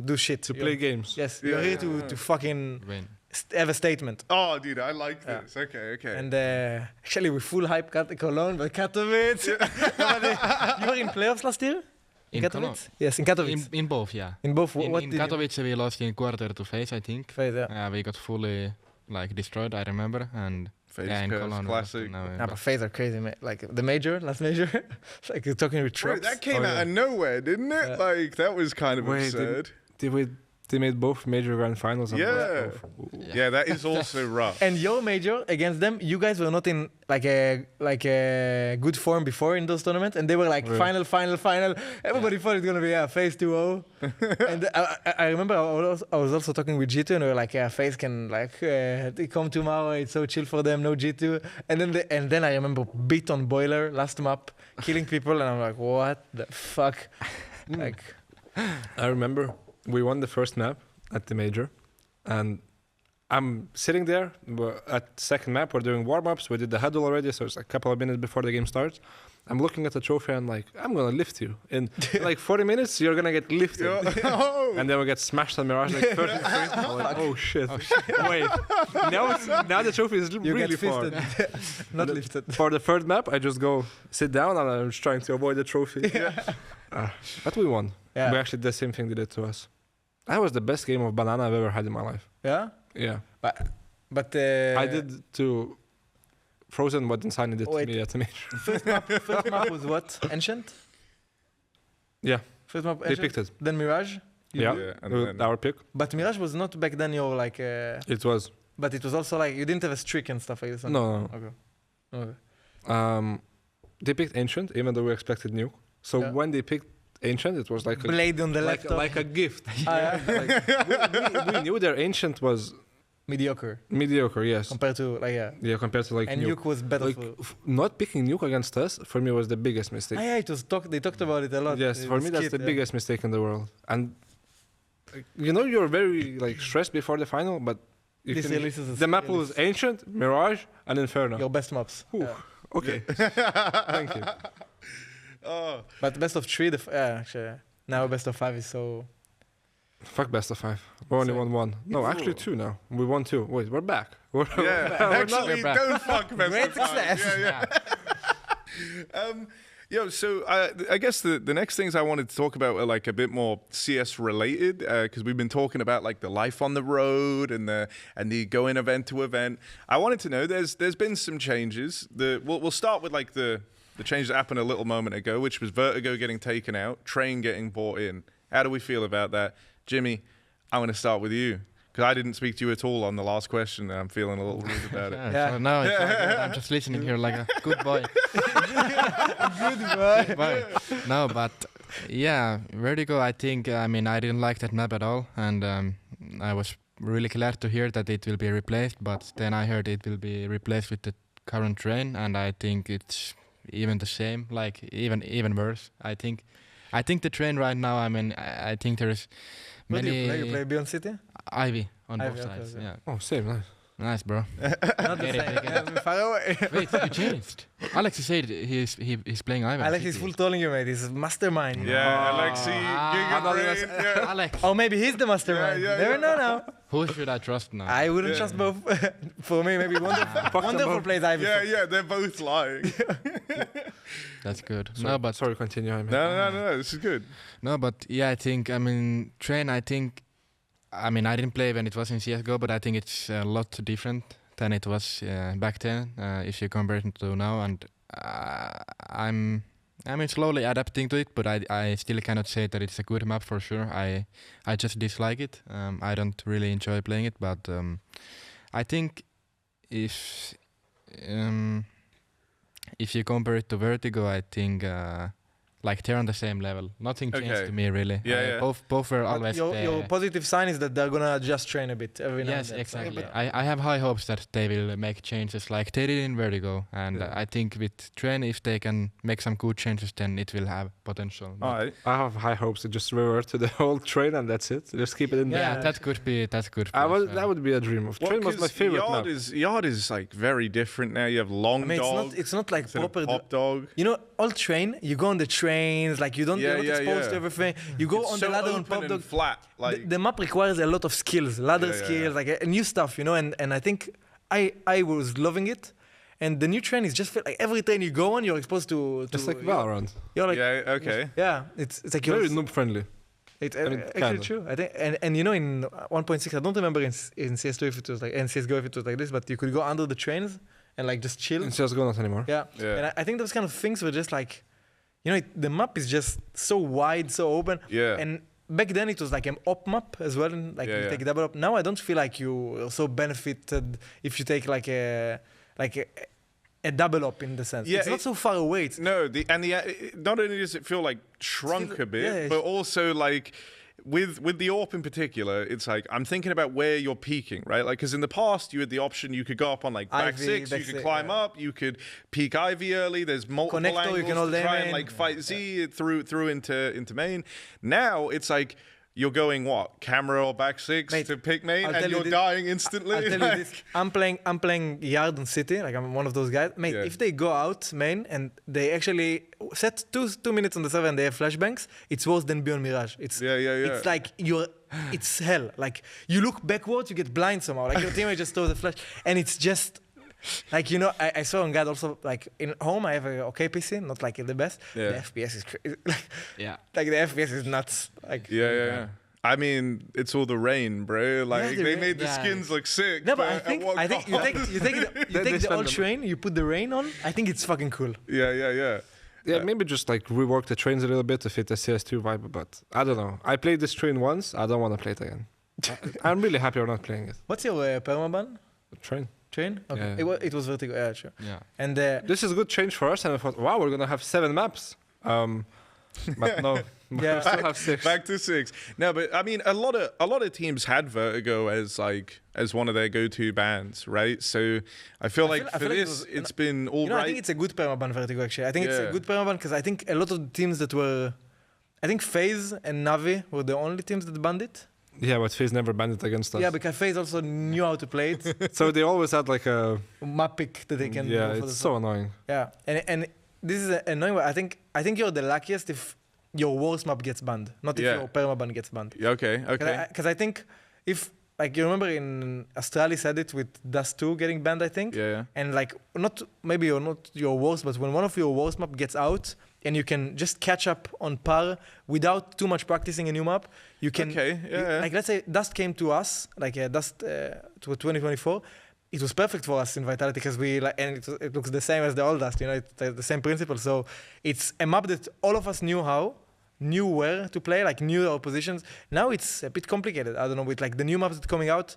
do shit. To play games. Yes, you're here to fucking win. Have a statement. Oh, dude, I like this. Okay. And actually, we full hype Cologne, but Katowice. You were in playoffs last year? In Katowice? Yes, in Katowice. In both, yeah. In both. In Katowice, we lost in quarter to Faze, I think. Faze, yeah. We got fully like destroyed, I remember, and in Cologne. Classic. But Faze are crazy, man. Like the last major, like you're talking with trucks. Bro, that came out of nowhere, didn't it? Like that was kind of absurd. They made both major grand finals. Yeah, that is also rough. And your major against them, you guys were not in like a good form before in those tournaments, and they were like final. Everybody thought it's gonna be Faze 2-0. And I remember I was also talking with G2, and we were like, Faze can like they come tomorrow. It's so chill for them, no G2. And then I remember beat on Boiler last map, killing people, and I'm like, what the fuck? Like, I remember. We won the first map at the major, and I'm sitting there at second map. We're doing warm-ups. We did the huddle already, so it's like a couple of minutes before the game starts. I'm looking at the trophy and like, I'm gonna lift you. In like 40 minutes, you're gonna get lifted. And then we get smashed on Mirage like 30 I'm like, oh shit. Wait. Now the trophy is really far. Not lifted. For the third map, I just go sit down and I'm just trying to avoid the trophy. But we won. Yeah. We actually did the same thing they did to us. That was the best game of banana I've ever had in my life. Yeah? Yeah. But I did to Frozen what Insani did to me at the major. First map was what? Ancient? Yeah. First map Ancient? They picked it. Then Mirage? And our pick. But Mirage was not back then your like... It was. But it was also like, you didn't have a streak and stuff like this? No. Okay. They picked Ancient, even though we expected Nuke. So when they picked Ancient, it was like blade on the left, like a gift. We knew their Ancient was mediocre. Yes. Compared to compared to like and Nuke was better. Like, not picking Nuke against us for me was the biggest mistake. It was they talked about it a lot. Yes, for me that's the biggest mistake in the world. And you know you're very like stressed before the final, but the map was Ancient, Mirage, and Inferno. Your best maps. Okay. Thank you. But best of 3, actually, now best of 5 is so... Fuck best of 5. We only won 1. No, actually 2 now. We won 2. Wait, we're back. We're actually, don't fuck best Great of 5. success. Yo, so I guess the next things I wanted to talk about are like a bit more CS related, because we've been talking about like the life on the road and the going event to event. I wanted to know there's been some changes. We'll start with like the change that happened a little moment ago, which was Vertigo getting taken out, Train getting bought in. How do we feel about that? Jimmy, I'm going to start with you, because I didn't speak to you at all on the last question, and I'm feeling a little rude about it. Yeah. So no, it's all good. I'm just listening here like a good boy. Good boy. No, but yeah, Vertigo, I think, I mean, I didn't like that map at all, and I was really glad to hear that it will be replaced, but then I heard it will be replaced with the current Train, and I think it's even the same, like even worse. I think the Train right now, I mean, I think there's many... What do you play Beyond City? Ivy on Ivy, both okay, sides, okay. yeah. Oh, same, nice. Nice, bro. Not the Get it, same. get it. Far away. Wait, you changed. Aleksi said he's playing Ivy. Alex is full trolling you, mate. He's a mastermind. Yeah, Aleksi, Giga yeah. Alex, Oh, maybe he's the mastermind. Yeah, Never know now. who should I trust now? I wouldn't trust both. For me, maybe Wonderful plays Ivy. Yeah, they're both lying. That's good. Sorry, No, but sorry, continue. No, this is good. no, but yeah, I think, I mean, Train, I mean, I didn't play when it was in CSGO, but I think it's a lot different than it was back then, if you compare it to now. And I'm slowly adapting to it, but I still cannot say that it's a good map for sure. I just dislike it. I don't really enjoy playing it, but I think if you compare it to Vertigo, I think like they're on the same level. Nothing changed Okay. to me really. Yeah. Both were But always your positive sign is that they're gonna just train a bit every now yes, and then. exactly. So, I have high hopes that they will make changes like they did in Vertigo, and Yeah. I think with Train, if they can make some good changes, then it will have potential. But All right. I have high hopes to just revert to the old Train and that's it. Just keep it in there. yeah, Yeah. that could be. That would be a dream of. Train was my favorite map. Yard is like very different now. You have long I mean, dog. it's not like instead of proper. pop dog. You know, all train. You go on the trains, like you're not exposed to everything. You go It's on so the ladder on open pop and dog. flat. Like The map requires a lot of skills, ladder Yeah, yeah, skills, like new stuff, you know. And I think I was loving it. And the new train is just feel like every train you go on, you're exposed to Just like Valorant. You're like, yeah, okay. yeah, it's like you're Very noob friendly. It's I mean, actually kinda. true. I think, and you know, in 1.6, I don't remember in CS2 if it was like, in CSGO if it was like this, but you could go under the trains and like just chill. In CSGO not anymore. Yeah. Yeah. And I think those kind of things were just like, you know, the map is just so wide, so open. Yeah. And back then it was like an op map as well, and like you take a double up. Now I don't feel like you are so benefited if you take like a double up in the sense. Yeah, it's not so far away. It's No, not only does it feel like shrunk a bit, yeah, but also like with the AWP in particular, it's like I'm thinking about where you're peaking, right? Like, because in the past you had the option you could go up on like back Ivy, six, back you could six, climb yeah. up, you could peak Ivy early. There's multiple Connector, angles you can hold to them try and in. like fight Z through into main. Now it's like you're going what camera or back six Mate, to pick main, I'll and tell you you're this- dying instantly. I'll tell you this. I'm playing Yard on City, like I'm one of those guys. Mate, Yeah. if they go out main and they actually set two minutes on the server and they have flashbangs, it's worse than Beyond Mirage. It's Yeah. It's like it's hell. Like you look backwards, you get blind somehow. Like your teammate just throws a flash, and it's just. Like, you know, I saw on God also, like, in home I have a okay PC, not like the best. Yeah. The FPS is crazy. Yeah. Like, the FPS is nuts. Like, Yeah. I mean, it's all the rain, bro. Like the they rain. made the Yeah. skins look sick. No, but at I what think you cost? take the old train, you put the rain on. I think it's fucking cool. Yeah. Yeah, maybe just like rework the trains a little bit to fit the CS2 vibe, but I don't know. I played this train once. I don't want to play it again. I'm really happy we're not playing it. What's your permaban? Train. Train? Okay. Yeah. It was Vertigo, yeah, sure. Yeah. And This is a good change for us, and I thought, wow, we're gonna have 7 maps. But no, Yeah. we still have 6. Back to 6. No, but I mean, a lot of teams had Vertigo as one of their go-to bands, right? So I feel like I for feel like this, it's been all you know, right. I think it's a good permaban Vertigo actually. I think it's Yeah. a good permaban because I think a lot of the teams that were, I think Faze and Navi were the only teams that banned it. Yeah, but Faze never banned it against us. Yeah, because Faze also knew how to play it. So they always had like a Map pick that they can yeah, do for it's the so annoying. Yeah, and this is annoying. I think you're the luckiest if your worst map gets banned, not if Yeah. your permaban gets banned. Yeah, okay. Because I think if, like, you remember in Astralis had it with Dust 2 getting banned, I think. Yeah. And like, not maybe you're not your worst, but when one of your worst map gets out, and you can just catch up on par without too much practicing a new map. You can, like let's say Dust came to us, like Dust to 2024. It was perfect for us in Vitality because we like, and it looks the same as the old Dust, you know, it's the same principle. So it's a map that all of us knew where to play, like knew our positions. Now it's a bit complicated. I don't know, with like the new maps that coming out,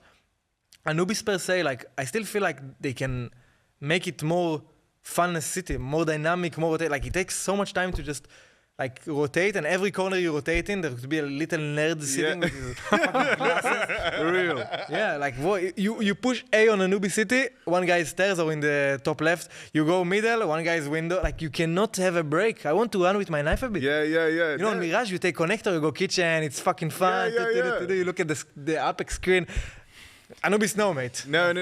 Anubis per se, like I still feel like they can make it more fun as city, more dynamic, more like it takes so much time to just like rotate, and every corner you rotate in, there could be a little nerd sitting with his fucking glasses. Real. Yeah, like you push A on Anubis City, one guy's stairs or in the top left, you go middle, one guy's window, like you cannot have a break. I want to run with my knife a bit. Yeah. You know, in Mirage, you take connector, you go kitchen, it's fucking fun. You look at the Apex screen. Anubis, no, mate. No.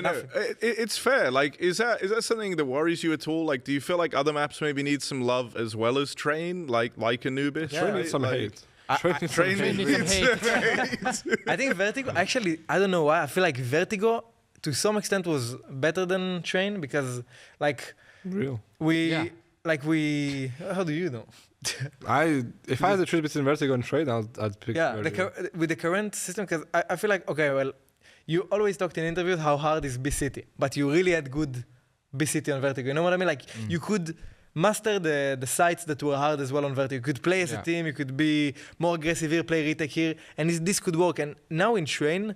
It's fair. Like, is that something that worries you at all? Like, do you feel like other maps maybe need some love as well as Train, like Anubis? Yeah, Train needs some hate. Train needs some hate. I think Vertigo, actually, I don't know why, I feel like Vertigo, to some extent, was better than Train, because, like, Real. How do you know? If I had to choose between Vertigo and Train, I'd pick Vertigo. With the current system, because I feel like, okay, well, you always talked in interviews how hard is B-City, but you really had good B-City on Vertigo. You know what I mean? Like, you could master the sites that were hard as well on Vertigo. You could play as a team, you could be more aggressive here, play retake here, and this could work. And now in Train,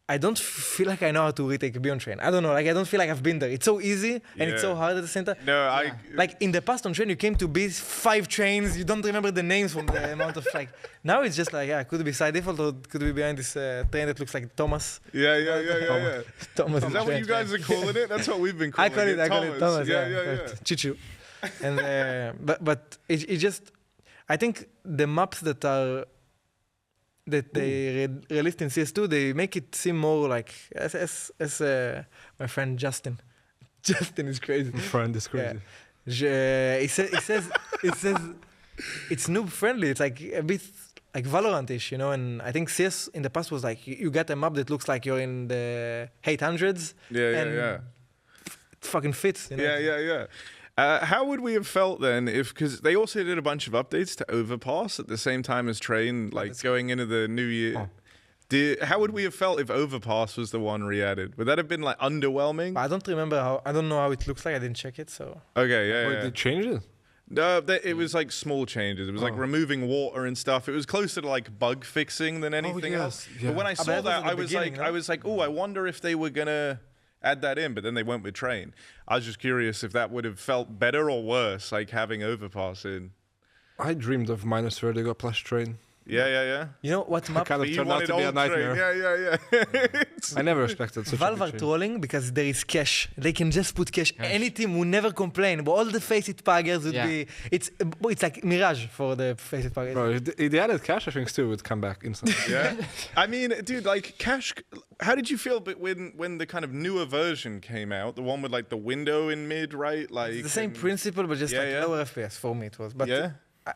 I don't feel like I know how to retake B on Train. I don't know, like I don't feel like I've been there. It's so easy and it's so hard at the same time. No, like in the past on Train, you came to B 5 trains, you don't remember the names from the amount of like. Now it's just like, could be side default or could be behind this train that looks like Thomas. Yeah. Thomas. Is that what you guys are calling it? That's what we've been calling it. I call it Thomas. Yeah. Chichu. And but it just, I think the maps that they released in CS2, they make it seem more like as my friend Justin. Justin is crazy. My friend is crazy. Yeah. He says it's noob friendly. It's like a bit like Valorant-ish, you know. And I think CS in the past was like you get a map that looks like you're in the 800s. Yeah. It fucking fits. You know? Yeah. How would we have felt then because they also did a bunch of updates to Overpass at the same time as Train, like going into the new year? How would we have felt if Overpass was the one re-added? Would that have been like underwhelming? I don't remember I don't know how it looks like. I didn't check it, so. Okay, Wait, they changed it? No, it was like small changes. It was like removing water and stuff. It was closer to like bug fixing than anything else. Yeah. But when I saw that, I was like, oh, I wonder if they were gonna add that in, but then they went with Train. I was just curious if that would have felt better or worse, like having Overpass in. I dreamed of minus Vertigo plus Train. Yeah. You know what map? Kind of turned out to be a nightmare. Yeah. I never expected such Valve a are trolling because there is cash. They can just put cash. Any team will never complain. But all the Face-It paggers would be... It's like Mirage for the Face-It paggers. Bro, if they added cash, I think Stu would come back instantly. Yeah. I mean, dude, like cash... How did you feel when the kind of newer version came out? The one with like the window in mid, right? Like it's the same principle, but just lower FPS for me it was. But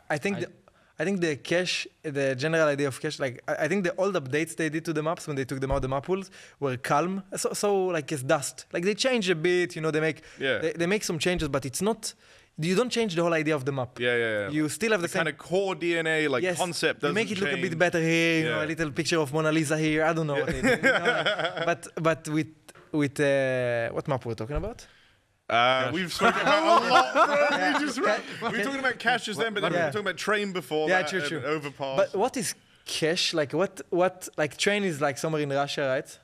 I think the cache, the general idea of cache, like I think the old updates they did to the maps when they took them out the map pools were calm. So like it's Dust. Like they change a bit, you know, they make some changes, but it's not. You don't change the whole idea of the map. Yeah. You still have the same kind of core DNA, like concept. You make it look a bit better here. You know, a little picture of Mona Lisa here. I don't know what they do. You know, but with what map we're talking about? We've spoken about a lot, bro. We were talking about cash just then, but then we were talking about Train before that. True. And Overpass. But what is cash? Like what like Train is like somewhere in Russia, right?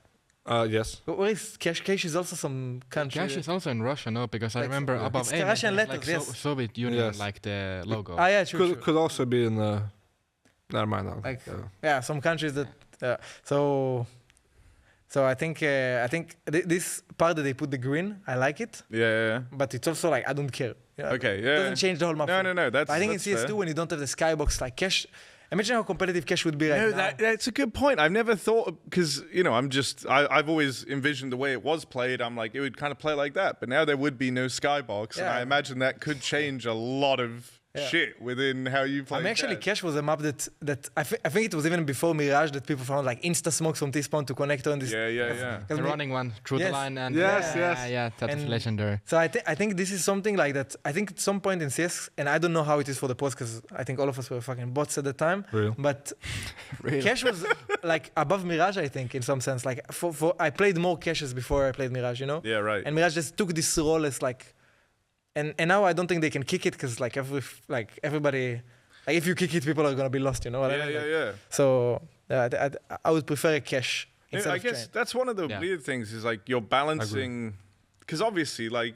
Yes. Where is cash? Cash is also some country. Cash is also in Russia, no? Because I remember above it's Russian letters, like yes. Soviet Union, like the logo. True. Could also be in... never mind now. Like, some countries that... So I think this part that they put the green, I like it. Yeah. But it's also like I don't care. You know? Okay, yeah. It doesn't change the whole map. No. I think in CS2 when you don't have the skybox like cash, imagine how competitive cash would be right now. That's a good point. I've never thought because I've always envisioned the way it was played. I'm like it would kind of play like that, but now there would be no skybox, and I imagine that could change a lot of shit within how you play. Actually, Cache was a map that I think it was even before Mirage that people found like insta smokes from T-spawn to connect on this. The running one through the line and that's legendary. So I think this is something like that. I think at some point in CS, and I don't know how it is for the post because I think all of us were fucking bots at the time. Real. But Cache was like above Mirage, I think, in some sense. Like for I played more Caches before I played Mirage, you know? Yeah, right. And Mirage just took this role as like. And now I don't think they can kick it because like everybody, like if you kick it, people are gonna be lost. You know what I mean? Yeah. So I would prefer a Cache instead I of guess train. that's one of the weird things is like you're balancing, because obviously like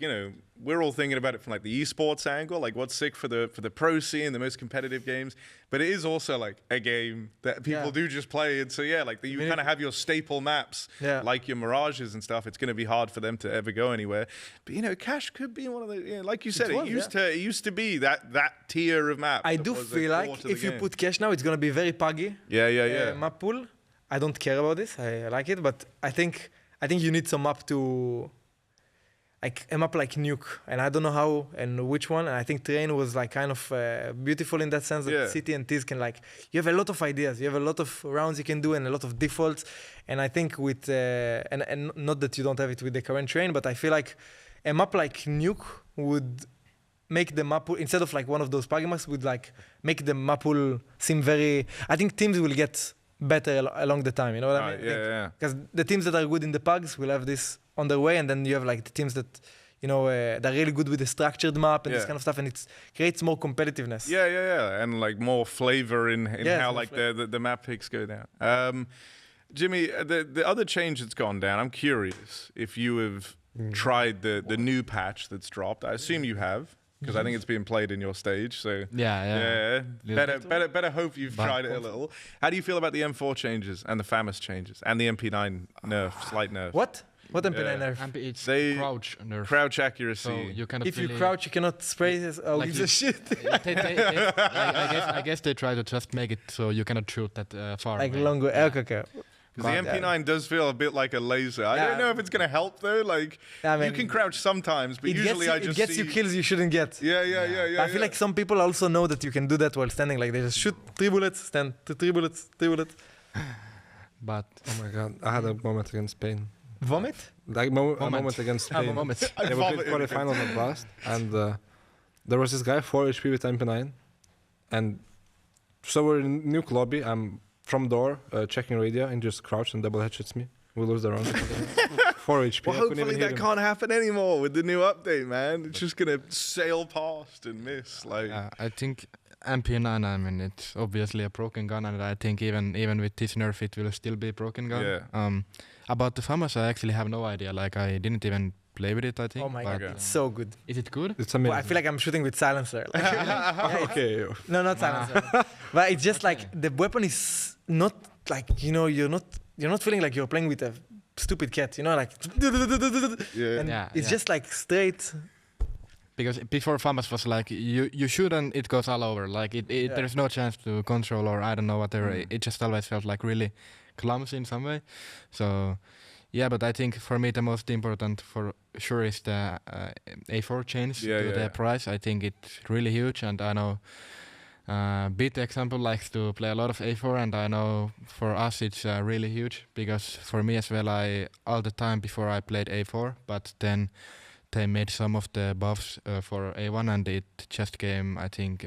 we're all thinking about it from like the esports angle, like what's sick for the pro scene, the most competitive games, but it is also like a game that people do just play, and so like you kind of have your staple maps, like your Mirages and stuff. It's going to be hard for them to ever go anywhere, but Cache could be one of the like you said, it used to be that tier of map. I do feel like if you put Cache now, it's going to be very puggy. Map pool. I don't care about this. I like it, but I think you need some map to. Like a map like Nuke, and I don't know how and which one. And I think Train was like kind of beautiful in that sense that City and Tees can like, you have a lot of ideas, you have a lot of rounds you can do and a lot of defaults. And I think with, and not that you don't have it with the current Train, but I feel like a map like Nuke would make the map pool, instead of like one of those puggy maps, would like make the map pool seem very, I think teams will get better along the time, you know what I mean? Because the teams that are good in the pugs will have this on their way, and then you have like the teams that they're really good with the structured map and this kind of stuff, and it creates more competitiveness. And like more flavor in how like the map picks go down. Jimmy, the other change that's gone down, I'm curious if you have tried the new patch that's dropped. I assume you have, because I think it's being played in your stage. So better hope you've tried it a little. How do you feel about the M4 changes and the Famas changes and the MP9 nerf, slight nerf? What MP9 nerf? It's crouch nerf. Crouch accuracy. So you cannot if you crouch, you cannot spray this. Oh, like gives a shit. I guess they try to just make it so you cannot shoot that far. Like longer. Okay. Because the MP9 does feel a bit like a laser. I don't know if it's going to help though. Like you can crouch sometimes, but usually I just it gets you kills you shouldn't get. Yeah. I feel like some people also know that you can do that while standing. Like they just shoot 3 bullets, stand 3 bullets, 3 bullets. But oh my god, I had a moment against Spain. Vomit? Like a moment against Spain. We played quarterfinals at last, and there was this guy 4 HP with MP9, and so we're in nuke lobby. I'm from door checking radio and just crouched and double headshots me. We lose the round. 4 HP. Well, hopefully that can't happen anymore with the new update, man. It's just gonna sail past and miss. Like I think MP9, I mean, it's obviously a broken gun, and I think even with this nerf, it will still be a broken gun. Yeah. About the Famas, I actually have no idea. Like, I didn't even play with it, I think. Oh my god, it's so good. Is it good? It's amazing. Well, I feel like I'm shooting with silencer. Like, okay. No, not silencer. But it's just like the weapon is not like you're not feeling like you're playing with a stupid cat. Like it's just like straight. Because before Famas was like you shoot and it goes all over. Like there's no chance to control or I don't know whatever. It just always felt like really clumsy in some way. So but I think for me the most important for sure is the A4 change to the price. I think it's really huge, and I know Beat example likes to play a lot of A4, and I know for us it's really huge, because for me as well, I all the time before I played A4, but then they made some of the buffs for A1 and it just came, I think,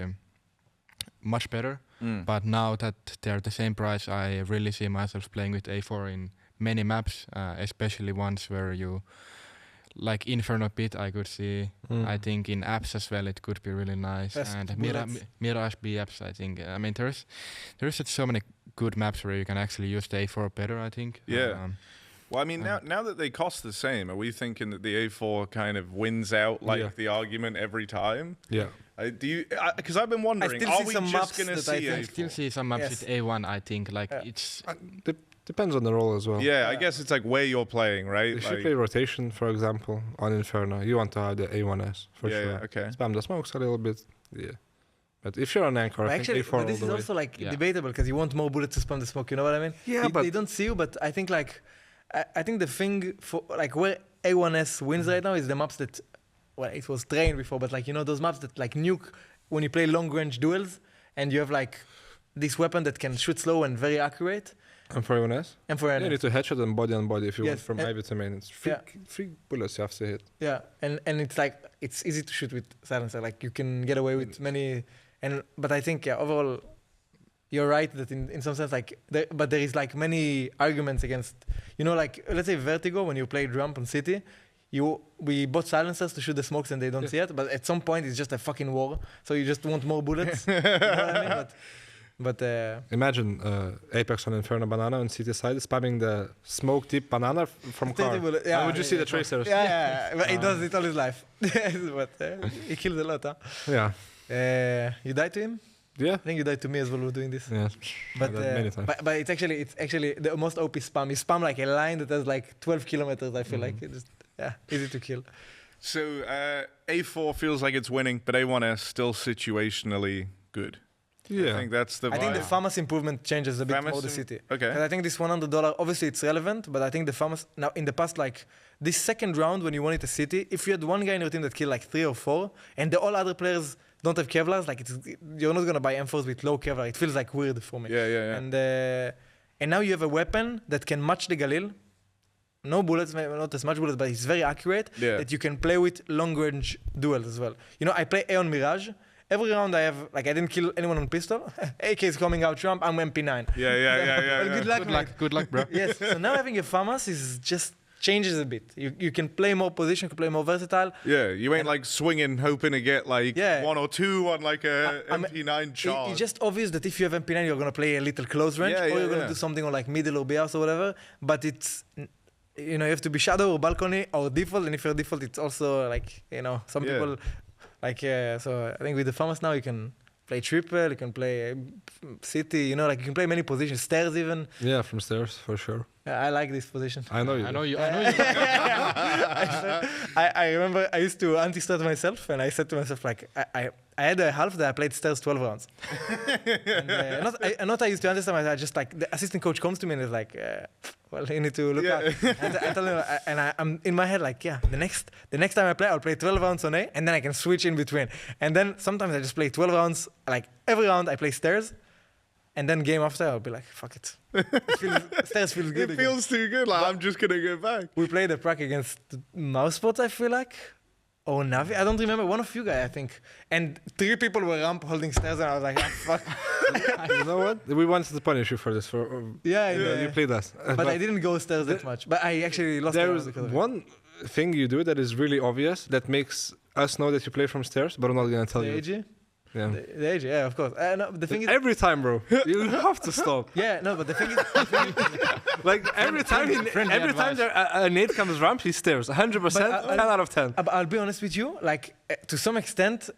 much better. But now that they're the same price, I really see myself playing with A4 in many maps, especially ones where you, like Inferno Pit, I could see. I think in apps as well, it could be really nice. Best and Mirage B apps, I think. I mean, there's so many good maps where you can actually use the A4 better, I think. Yeah. Well, I mean, now that they cost the same, are we thinking that the A4 kind of wins out the argument every time? Yeah. Do you? Because I've been wondering, are we just going to see A4? I still see some maps with A1, I think. Like it's depends on the role as well. Yeah, I guess it's like where you're playing, right? If you play rotation, for example, on Inferno, you want to have the A1S for sure. Yeah, okay. Spam the smokes a little bit. Yeah. But if you're an anchor, I think A4 but this is also like debatable, because you want more bullets to spam the smoke. You know what I mean? Yeah, but they don't see you. But I think I think the thing for like where A1S wins right now is the maps that, well, it was trained before, but like those maps that like nuke when you play long range duels and you have like this weapon that can shoot slow and very accurate. And for everyone else? And for You need to headshot and body on body if you want Yes, from Ivy to main. It's three bullets you have to hit. Yeah, and it's like it's easy to shoot with silencer. Like you can get away with many, but I think overall, you're right that in some sense like, but there is like many arguments against, like let's say Vertigo when you play Ramp on City, we bought silencers to shoot the smokes and they don't see it, but at some point it's just a fucking war, so you just want more bullets. You know what I mean? But imagine Apex on Inferno Banana on City side spamming the smoke deep banana from car. Yeah, would you see the tracers? Yeah, but he does it all his life. But he kills a lot, huh? Yeah. You died to him? Yeah. I think you died to me as well. We're doing this. Yeah. But many times. But it's actually the most OP spam. You spam like a line that has like 12 kilometers. I feel like it just easy to kill. So A4 feels like it's winning, but A1S still situationally good. Yeah. I think that's the vibe. I think the Famas improvement changes a bit more the city. Okay. Because I think this $100, obviously it's relevant, but I think the Famas, now in the past, like this second round when you won it a city, if you had one guy in your team that killed like 3 or 4, and all other players don't have Kevlars, like you're not going to buy M4s with low Kevlar. It feels like weird for me. Yeah. And now you have a weapon that can match the Galil. No bullets, maybe not as much bullets, but it's very accurate that you can play with long-range duels as well. I play A on Mirage. Every round I have, like, I didn't kill anyone on pistol. AK is coming out Trump, I'm MP9. Yeah. Well, good luck, bro. Yes, so now having a Famas is just changes a bit. You can play more position, you can play more versatile. Yeah, you ain't like swinging, hoping to get like 1 or 2 on like a MP9 charge. It's just obvious that if you have MP9, you're going to play a little close range, or you're going to do something on like middle or BRs or whatever. But it's, you have to be shadow or balcony or default, and if you're default, it's also like, some people... Like, so I think with the Famas now you can play triple, you can play city, like you can play many positions, stairs even. Yeah, from stairs, for sure. I like this position. I know you. I remember I used to anti-start myself, and I said to myself, like, I had a half that I played stairs 12 rounds. And I used to anti-start myself, I just like, the assistant coach comes to me and is like, well, you need to look out. And I tell him, and I'm in my head like, the next time I play, I'll play 12 rounds on A, and then I can switch in between. And then sometimes I just play 12 rounds, like every round I play stairs, and then game after I'll be like, fuck it. Stairs feels good. It feels too good, like I'm just gonna go back. We played a prac against MOUZ spots, I feel like. Or Navi, I don't remember, one of you guys, I think. And 3 people were ramp holding stairs, and I was like, fuck. You know what? We wanted to punish you for this. You played us. But I didn't go stairs that much. But I actually lost. There is one thing you do that is really obvious that makes us know that you play from stairs, but I'm not going to tell you. AG? Yeah. The AG, yeah, of course. No, the thing is... Every time, bro. You have to stop. Yeah, no, but the thing is... Like, every time a nade comes ramp, he stares. 100%, 10 out of 10. But I'll be honest with you, like, to some extent,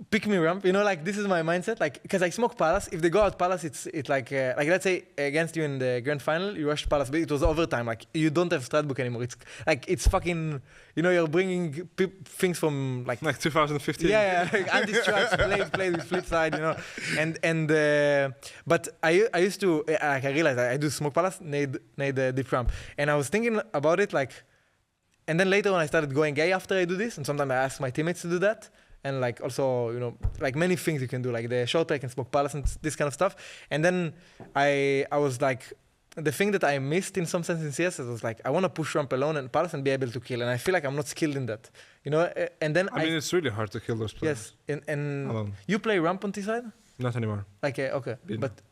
pick me ramp, like, this is my mindset. Like, because I smoke Palace. If they go out Palace, it's like let's say against you in the grand final, you rushed Palace, but it was overtime. Like, you don't have strat book anymore. It's like, it's fucking, you're bringing things from like 2015. Yeah, like anti-strats, played with flip side, but I used to, I realized I do smoke Palace, need deep ramp. And I was thinking about it, like, and then later when I started going gay after I do this, and sometimes I ask my teammates to do that. And like also, like many things you can do, like the short play can smoke Palace and this kind of stuff. And then I was like, the thing that I missed in some sense in CS was like, I want to push ramp alone and Palace and be able to kill. And I feel like I'm not skilled in that, And then I mean, it's really hard to kill those players. Yes, and you play ramp on T-side? Not anymore. Like, okay,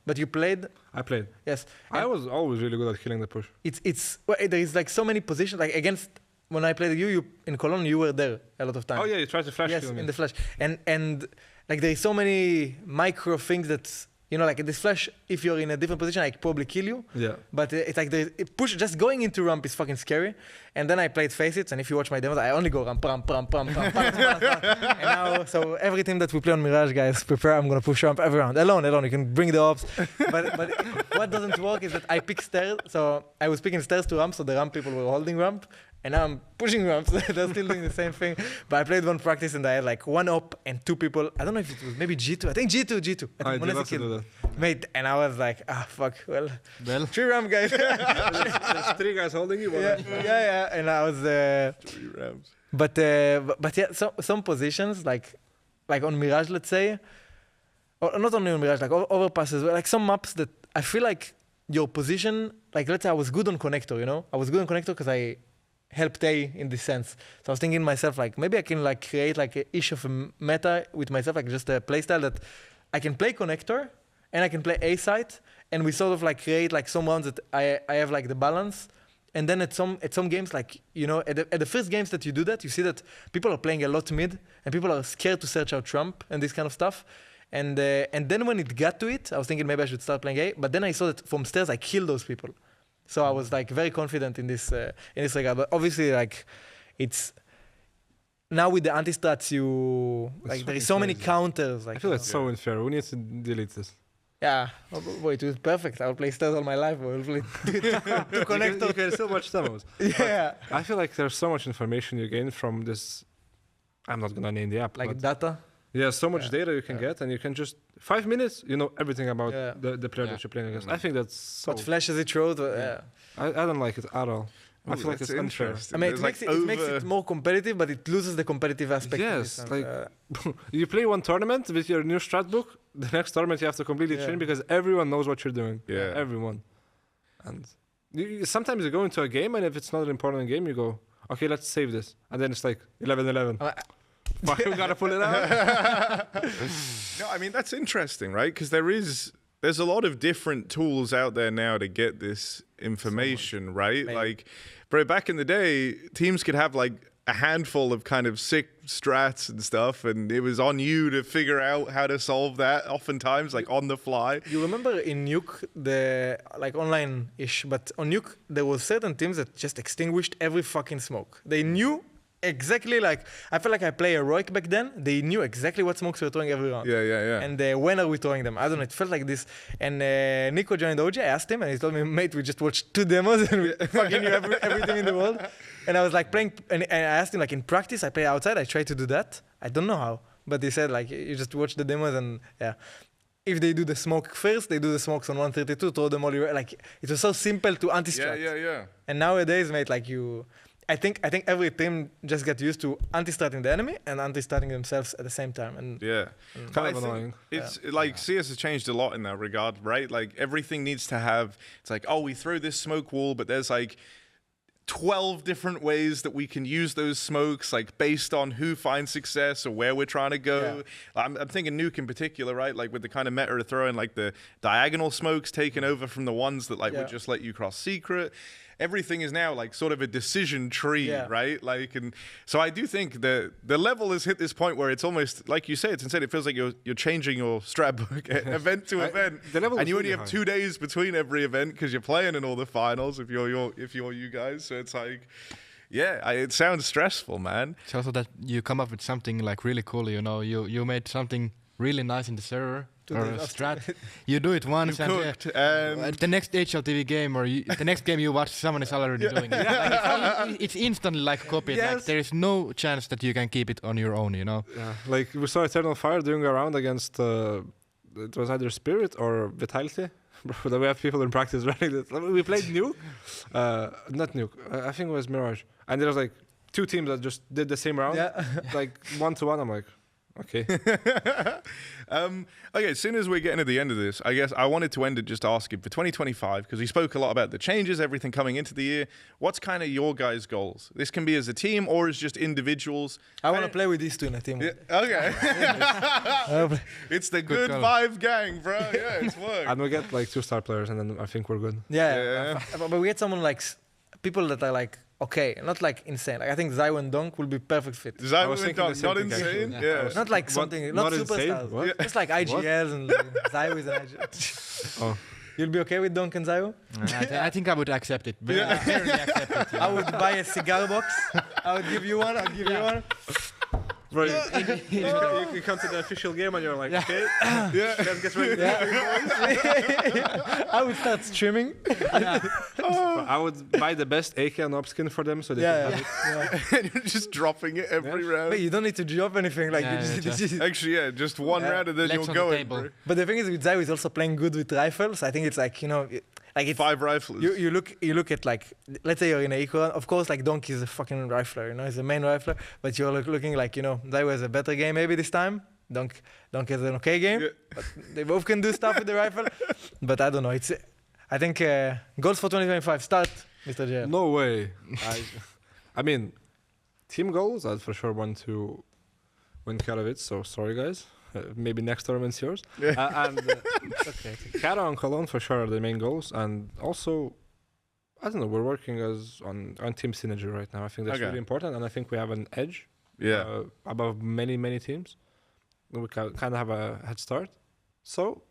but you played? I played. Yes. I was always really good at killing the push. There is like so many positions, like against... When I played you in Cologne, you were there a lot of times. Oh yeah, you tried to flash kill me. Yes, in the flash. And like there is so many micro things that, like in this flash, if you're in a different position, I probably kill you. Yeah. But it's like just going into ramp is fucking scary. And then I played FaceIt, and if you watch my demos, I only go ramp. And now, so every team that we play on Mirage, guys, prepare, I'm going to push ramp every round. Alone, you can bring the ops. But what doesn't work is that I pick stairs. So I was picking stairs to ramp, so the ramp people were holding ramp. And now I'm pushing ramps. They're still doing the same thing. But I played one practice and I had like 1 op and 2 people. I don't know if it was maybe G2. I think G2. I did love to do that. Mate, and I was like, fuck. Well, 3 ramp guys. There's 3 guys holding you. Yeah. And I was... 3 ramps. But yeah, some positions like like on Mirage, let's say, or not only on Mirage, like overpasses, like some maps that I feel like your position, like let's say I was good on connector, you know? I was good on connector because I helped A in this sense. So I was thinking to myself, like, maybe I can like create like a ish of a meta with myself, like just a playstyle that I can play connector and I can play A side, and we sort of like create like some rounds that I have like the balance. And then at some games, like, you know, at the first games that you do that, you see that people are playing a lot mid and people are scared to search out Trump and this kind of stuff. And then when it got to it, I was thinking maybe I should start playing A, but then I saw that from stairs I killed those people. So I was like very confident in this regard. But obviously, like, it's now with the anti-strats, like there is so many counters. Like, I feel it's so unfair. We need to delete this. Yeah, boy, it was perfect. I'll play stairs all my life. I'll play to connect. You can so much demos. Yeah, I feel like there's so much information you gain from this. I'm not gonna name the app. like data. Yeah, so much data you can get, and you can just 5 minutes, you know everything about the player that you're playing against. I think that's so. What flashes it throws. I don't like it at all. I feel like it's unfair. I mean, it makes it more competitive, but it loses the competitive aspect. Yes, like you play one tournament with your new strat book, the next tournament you have to completely change because everyone knows what you're doing. Yeah, everyone. And sometimes you go into a game, and if it's not an important game, you go, okay, let's save this, and then it's like 11-11. Why we gotta pull it out? No, I mean that's interesting, right? Because there's a lot of different tools out there now to get this information, right? Maybe. Like, bro, back in the day, teams could have like a handful of kind of sick strats and stuff, and it was on you to figure out how to solve that. Oftentimes, like on the fly. You remember in Nuke, the like online-ish, but on Nuke there was certain teams that just extinguished every fucking smoke. They knew. Exactly, like I felt like I played heroic back then. They knew exactly what smokes we were throwing every round. Yeah. And when are we throwing them? I don't know. It felt like this. And Nico joined OG. I asked him, and he told me, "Mate, we just watched 2 demos, and we fucking knew everything in the world." And I was like playing, and I asked him, like in practice, I play outside. I try to do that. I don't know how, but he said like you just watch the demos, and if they do the smoke first, they do the smokes on 132, throw them all. Like it was so simple to anti-strat. Yeah. And nowadays, mate, like I think every team just got used to anti-starting the enemy and anti-starting themselves at the same time. And kind of annoying. It's like CS has changed a lot in that regard, right? Like everything needs to have. It's like, oh, we throw this smoke wall, but there's like 12 different ways that we can use those smokes, like based on who finds success or where we're trying to go. I'm thinking Nuke in particular, right? Like with the kind of meta of throwing like the diagonal smokes taken over from the ones that like would just let you cross secret. Everything is now like sort of a decision tree, right? Like, and so I do think the level has hit this point where it's almost like you say, it's insane. It feels like you're changing your strat book event to event, and you only have 2 days between every event because you're playing in all the finals. If you're you guys, so it's like, it sounds stressful, man. It's also that you come up with something like really cool. You know, you made something really nice in the server. Or a strat. You do it once, and the next HLTV game or the next game you watch, someone is already doing it. Like, it's instantly like copied. Yes. Like there is no chance that you can keep it on your own. You know. Yeah. Like we saw Eternal Fire doing a round against it was either Spirit or Vitality. Bro, we have people in practice running this. We played Nuke, not Nuke. I think it was Mirage, and there was like 2 teams that just did the same round, like 1-1. I'm like. Okay. Okay, as soon as we're getting to the end of this, I guess I wanted to end it just asking for 2025, because we spoke a lot about the changes, everything coming into the year. What's kind of your guys' goals? This can be as a team or as just individuals. I want to play with these 2 in a team. Yeah, okay. It's the good Vive gang, bro. Yeah, it's work. And we get like 2 star players, and then I think we're good. Yeah. But we get someone like people that are like, okay, not like insane. Like I think Zywo and Donk will be perfect fit. Zywo and Donk, not insane? Yeah. Not like something, not superstars. Just like IGLs and Zywo is an IGL. Oh. You'll be okay with Donk and Zywo? I think I would accept it. Barely accept it. I would buy a cigar box. I would give you one. I'll give you one. Bro, you come to the official game and you're like, okay, let's get ready. I would start streaming. I would buy the best AK and op skin for them so they can have it. And you're just dropping it every round. But you don't need to drop anything. Like actually, just one round and then you'll go in. But the thing is, with Zywo is also playing good with rifles. I think it's like, you know, like it's 5 rifles. You look at like, let's say you're in a equal. Of course, like Donk is a fucking rifler, you know, he's a main rifler. But you're looking like, you know, Zywo has a better game maybe this time. Donk has an okay game. But they both can do stuff with the rifle. But I don't know. I think goals for 2025 start, Mr. JL. No way. I mean, team goals, I'd for sure want to win Katowice, so sorry guys. Maybe next tournament's yours. Okay. Kato and Cologne for sure are the main goals. And also, I don't know, we're working on team synergy right now. I think that's really important. And I think we have an edge above many teams. We kind of have a head start. So,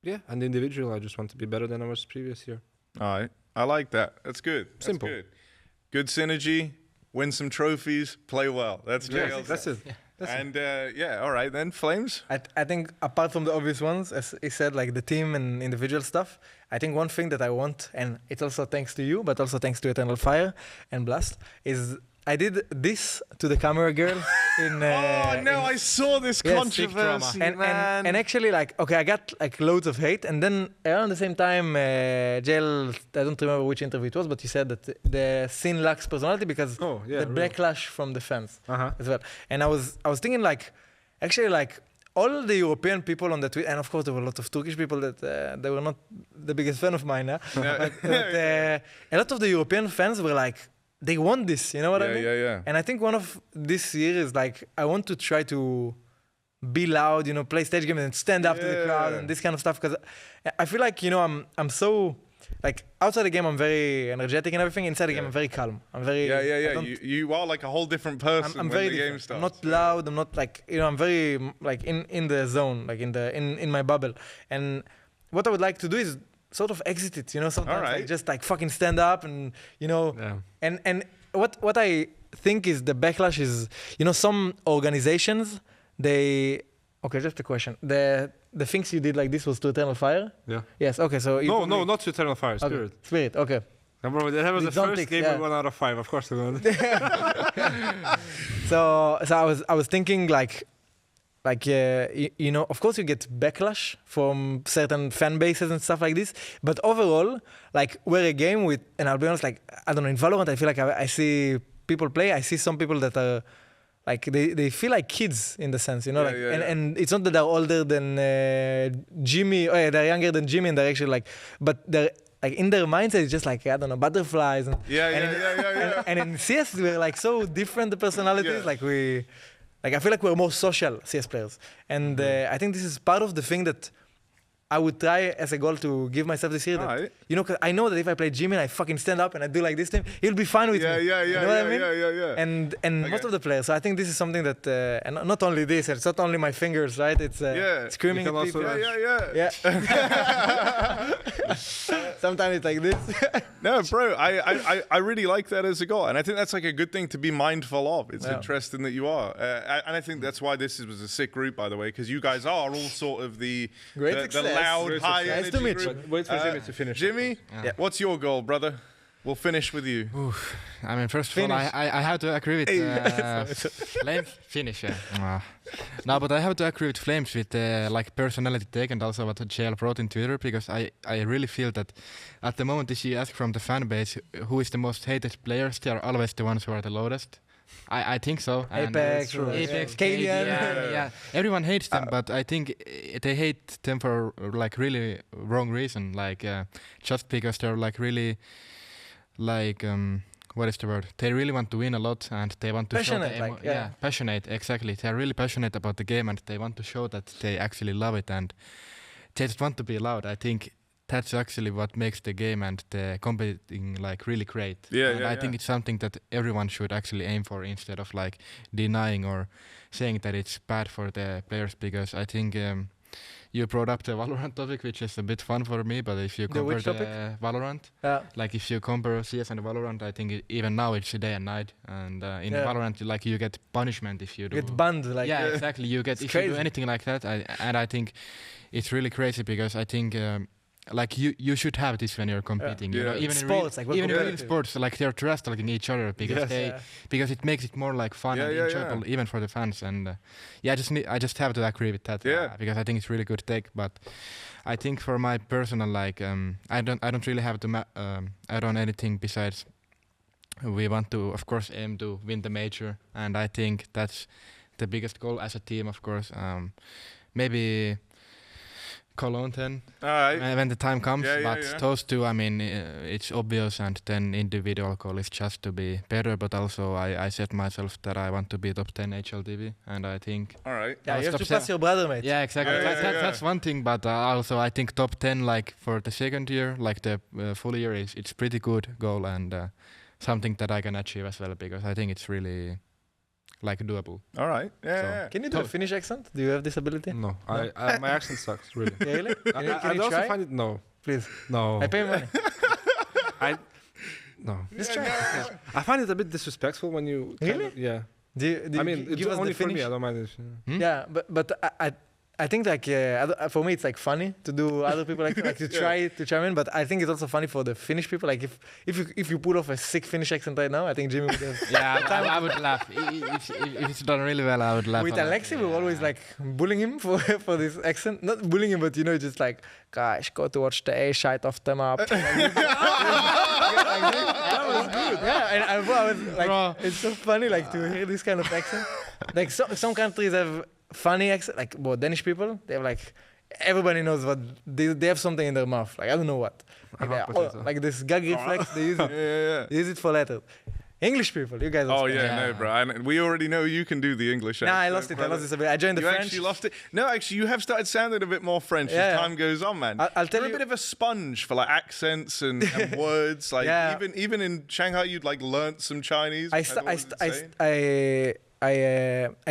yeah, and individual, I just want to be better than I was previous year. All right. I like that. That's good. That's Simple. Good synergy, win some trophies, play well. That's JL's. That's it. And all right then, Flames. I think apart from the obvious ones, as he said, like the team and individual stuff, I think one thing that I want, and it's also thanks to you, but also thanks to Eternal Fire and Blast, is I did this to the camera girl in. I saw this controversy, man. And actually, like, okay, I got like loads of hate, and then around the same time, JL, I don't remember which interview it was, but he said that the scene lacks personality because the backlash from the fans as well. And I was thinking like, actually like. All the European people on the tweet, and of course there were a lot of Turkish people that they were not the biggest fan of mine. But a lot of the European fans were like, they want this, you know what I mean? Yeah. And I think one of this year is like, I want to try to be loud, you know, play stage games and stand up to the crowd and this kind of stuff. Because I feel like, you know, I'm so, like, outside the game I'm very energetic and everything. Inside the game I'm very calm. I'm very... You are like a whole different person I'm when very the game starts. I'm not loud, I'm not like, you know, I'm very like in the zone, like in my bubble. And what I would like to do is sort of exit it, you know, sometimes like just like fucking stand up and, you know, and what I think is the backlash is, you know, some organizations, okay, just a question. The things you did like this was to Eternal Fire? Yeah. Yes, okay, so... No, not to Eternal Fire, Spirit. Okay. Spirit, okay. Remember, that was the first game with 1 out of 5, of course. So I was thinking like you know, of course you get backlash from certain fan bases and stuff like this, but overall, like we're a game with, and I'll be honest, like, I don't know, in Valorant, I feel like I see people play, I see some people that are, like, they feel like kids in the sense, you know, and it's not that they're older than Jimi, they're younger than Jimi, and they're actually like, but they're, like, in their mindset, it's just like, I don't know, butterflies. And, and in CS, we're like so different, the personalities, like I feel like we're more social CS players. And I think this is part of the thing that I would try as a goal to give myself this year. That, you know, 'cause I know that if I play Jimmy and I fucking stand up and I do like this thing, he'll be fine with me. You know what I mean? And most of the players. So I think this is something that, and not only this, it's not only my fingers, right? It's screaming at people. Sometimes it's like this. No, bro, I really like that as a goal. And I think that's like a good thing to be mindful of. It's interesting that you are. And I think that's why this was a sick group, by the way, because you guys are all sort of the loud, high energy group. Wait for Jimmy to finish. Jimmy, what's your goal, brother? We'll finish with you. Oof. I mean, first of all, I have to agree with Flames. Finish, No, but I have to agree with Flames with like personality take and also what JL wrote in Twitter, because I really feel that at the moment if you ask from the fan base who is the most hated players, they are always the ones who are the loudest. I think so. Apex, Kalian. Everyone hates them, but I think they hate them for like really wrong reason. Like just because they're like really, like what is the word? They really want to win a lot and they want to passionate, show passionate, exactly. They're really passionate about the game and they want to show that they actually love it and they just want to be loud. I think that's actually what makes the game and the competing like really great. I think it's something that everyone should actually aim for instead of like denying or saying that it's bad for the players, because I think you brought up the Valorant topic, which is a bit fun for me, but if you compare the Valorant, like if you compare CS and Valorant, I think even now it's day and night, and in Valorant like you get punishment if you do. You get banned, like exactly. You get if you do anything like that, and I think it's really crazy because I think. Like you should have this when you're competing. You know, even sports, in real sports, like they're trash talking each other because because it makes it more like fun and enjoyable even for the fans. And I just have to agree with that because I think it's really good take. But I think for my personal like I don't really have to add on anything besides we want to of course aim to win the major, and I think that's the biggest goal as a team, of course. Maybe Cologne then, All right. when the time comes. Yeah, but those two, I mean, it's obvious, and then individual goal is just to be better. But also, I set myself that I want to be top 10 HLTV, and I think. All right. Yeah, you have to pass your brother, mate. Yeah, exactly. Yeah, That's one thing, but also I think top 10, like for the second year, like the full year, it's pretty good goal and something that I can achieve as well, because I think it's really like doable. All right. Yeah. So- yeah. Can you do a Finnish accent? Do you have this ability? No, my accent sucks really. Yeah, really? Can you I also try? find it no. Please. No. I pay money. No. Just try. I find it a bit disrespectful when you. Really? Yeah. Do you I mean, it's give us only the for Finnish? me. I don't mind it. Yeah, but I think like for me it's like funny to do other people like to try to chime in, but I think it's also funny for the Finnish people. Like if you pull off a sick Finnish accent right now, I think Jimmy would have. Yeah, I would laugh. If it's done really well, I would laugh. With a lot. Aleksi, we were always like bullying him for this accent. Not bullying him, but you know, just like, guys, go to watch the A shite of them up. That was good. Yeah, and I was like, Bro. it's so funny like to hear this kind of accent. Like some countries have funny accent, like Danish people. They have like everybody knows what they have something in their mouth. Like I don't know what. Like, like this gag reflex. They use it. They use it for letters. English people, you guys. Oh yeah, no, bro. And we already know you can do the English. Nah, I accent, lost it. brother. I lost this a bit. I joined the You French. actually lost it. No, actually, you have started sounding a bit more French Yeah. as time goes on, man. I'll tell You're you. a bit of a sponge for like accents and words. Like Yeah. even in Shanghai, you'd like learnt some Chinese. I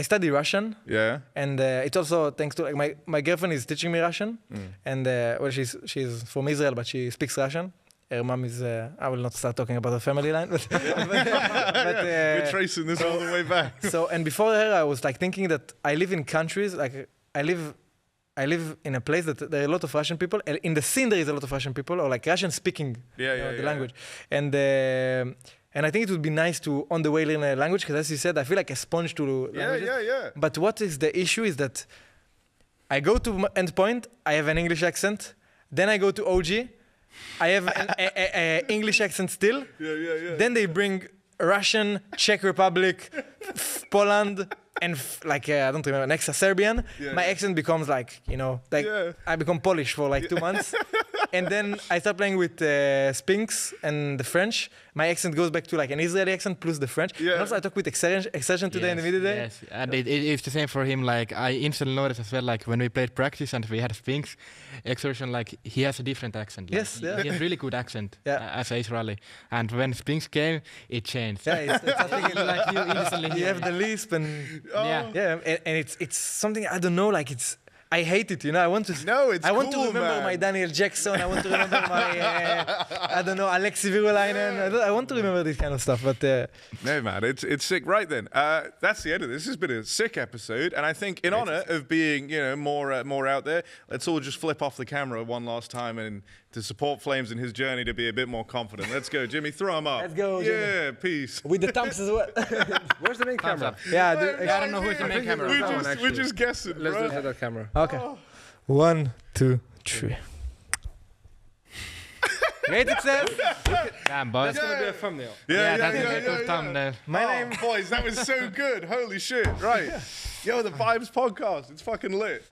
study Russian, Yeah. and it's also thanks to like my girlfriend is teaching me Russian, and well she's from Israel but she speaks Russian. Her mom is I will not start talking about her family line, but We're tracing this all the way back. so and before her I was like thinking that I live in countries like I live in a place that there are a lot of Russian people. In the scene there is a lot of Russian people or like Russian speaking the language, and I think it would be nice to on the way learn a language because as you said I feel like a sponge to languages. Yeah. But what is the issue is that I go to endpoint, I have an English accent. Then I go to OG, I have an English accent still. Yeah. Then they bring Russian, Czech Republic, Poland, and like I don't remember, next Serbian. Yeah. My accent becomes like, you know, like I become Polish for like 2 months. And then I start playing with Spinks and the French. My accent goes back to like an Israeli accent plus the French. Yeah. And also I talked with Exertion today in the middle day. Yes, and it's the same for him. Like I instantly noticed as well. Like when we played practice and we had Spinks, Exertion, like he has a different accent. Like, Yes, yeah. he has really good accent as a Israeli. And when Spinks came, it changed. Yeah, it's something Like you instantly you hear have it. the lisp and Yeah. and it's something I don't know. Like I hate it, you know. I want to. No, it's I want to cool, remember man. my Daniel Jackson. I want to remember my I don't know Aleksi I want to remember this kind of stuff. But No, man, it's sick. Right then, that's the end of this. This has been a sick episode, and I think in honor of being, you know, more out there, let's all just flip off the camera one last time and to support flameZ in his journey to be a bit more confident. Let's go, Jimmy. Throw him up. Let's go, Yeah, Jimmy. peace. with the thumbs as well. Where's the main Thumbs camera? up. Yeah. I don't know who's the main camera. We're just guessing, Let's bro. look at that camera. Okay. 1, 2, 3. Great success. Damn, boys. That's gonna be a thumbnail. That's a good thumbnail. My name. Boys, that was so good. Holy shit. Right. Yo, the Vives podcast. It's fucking lit.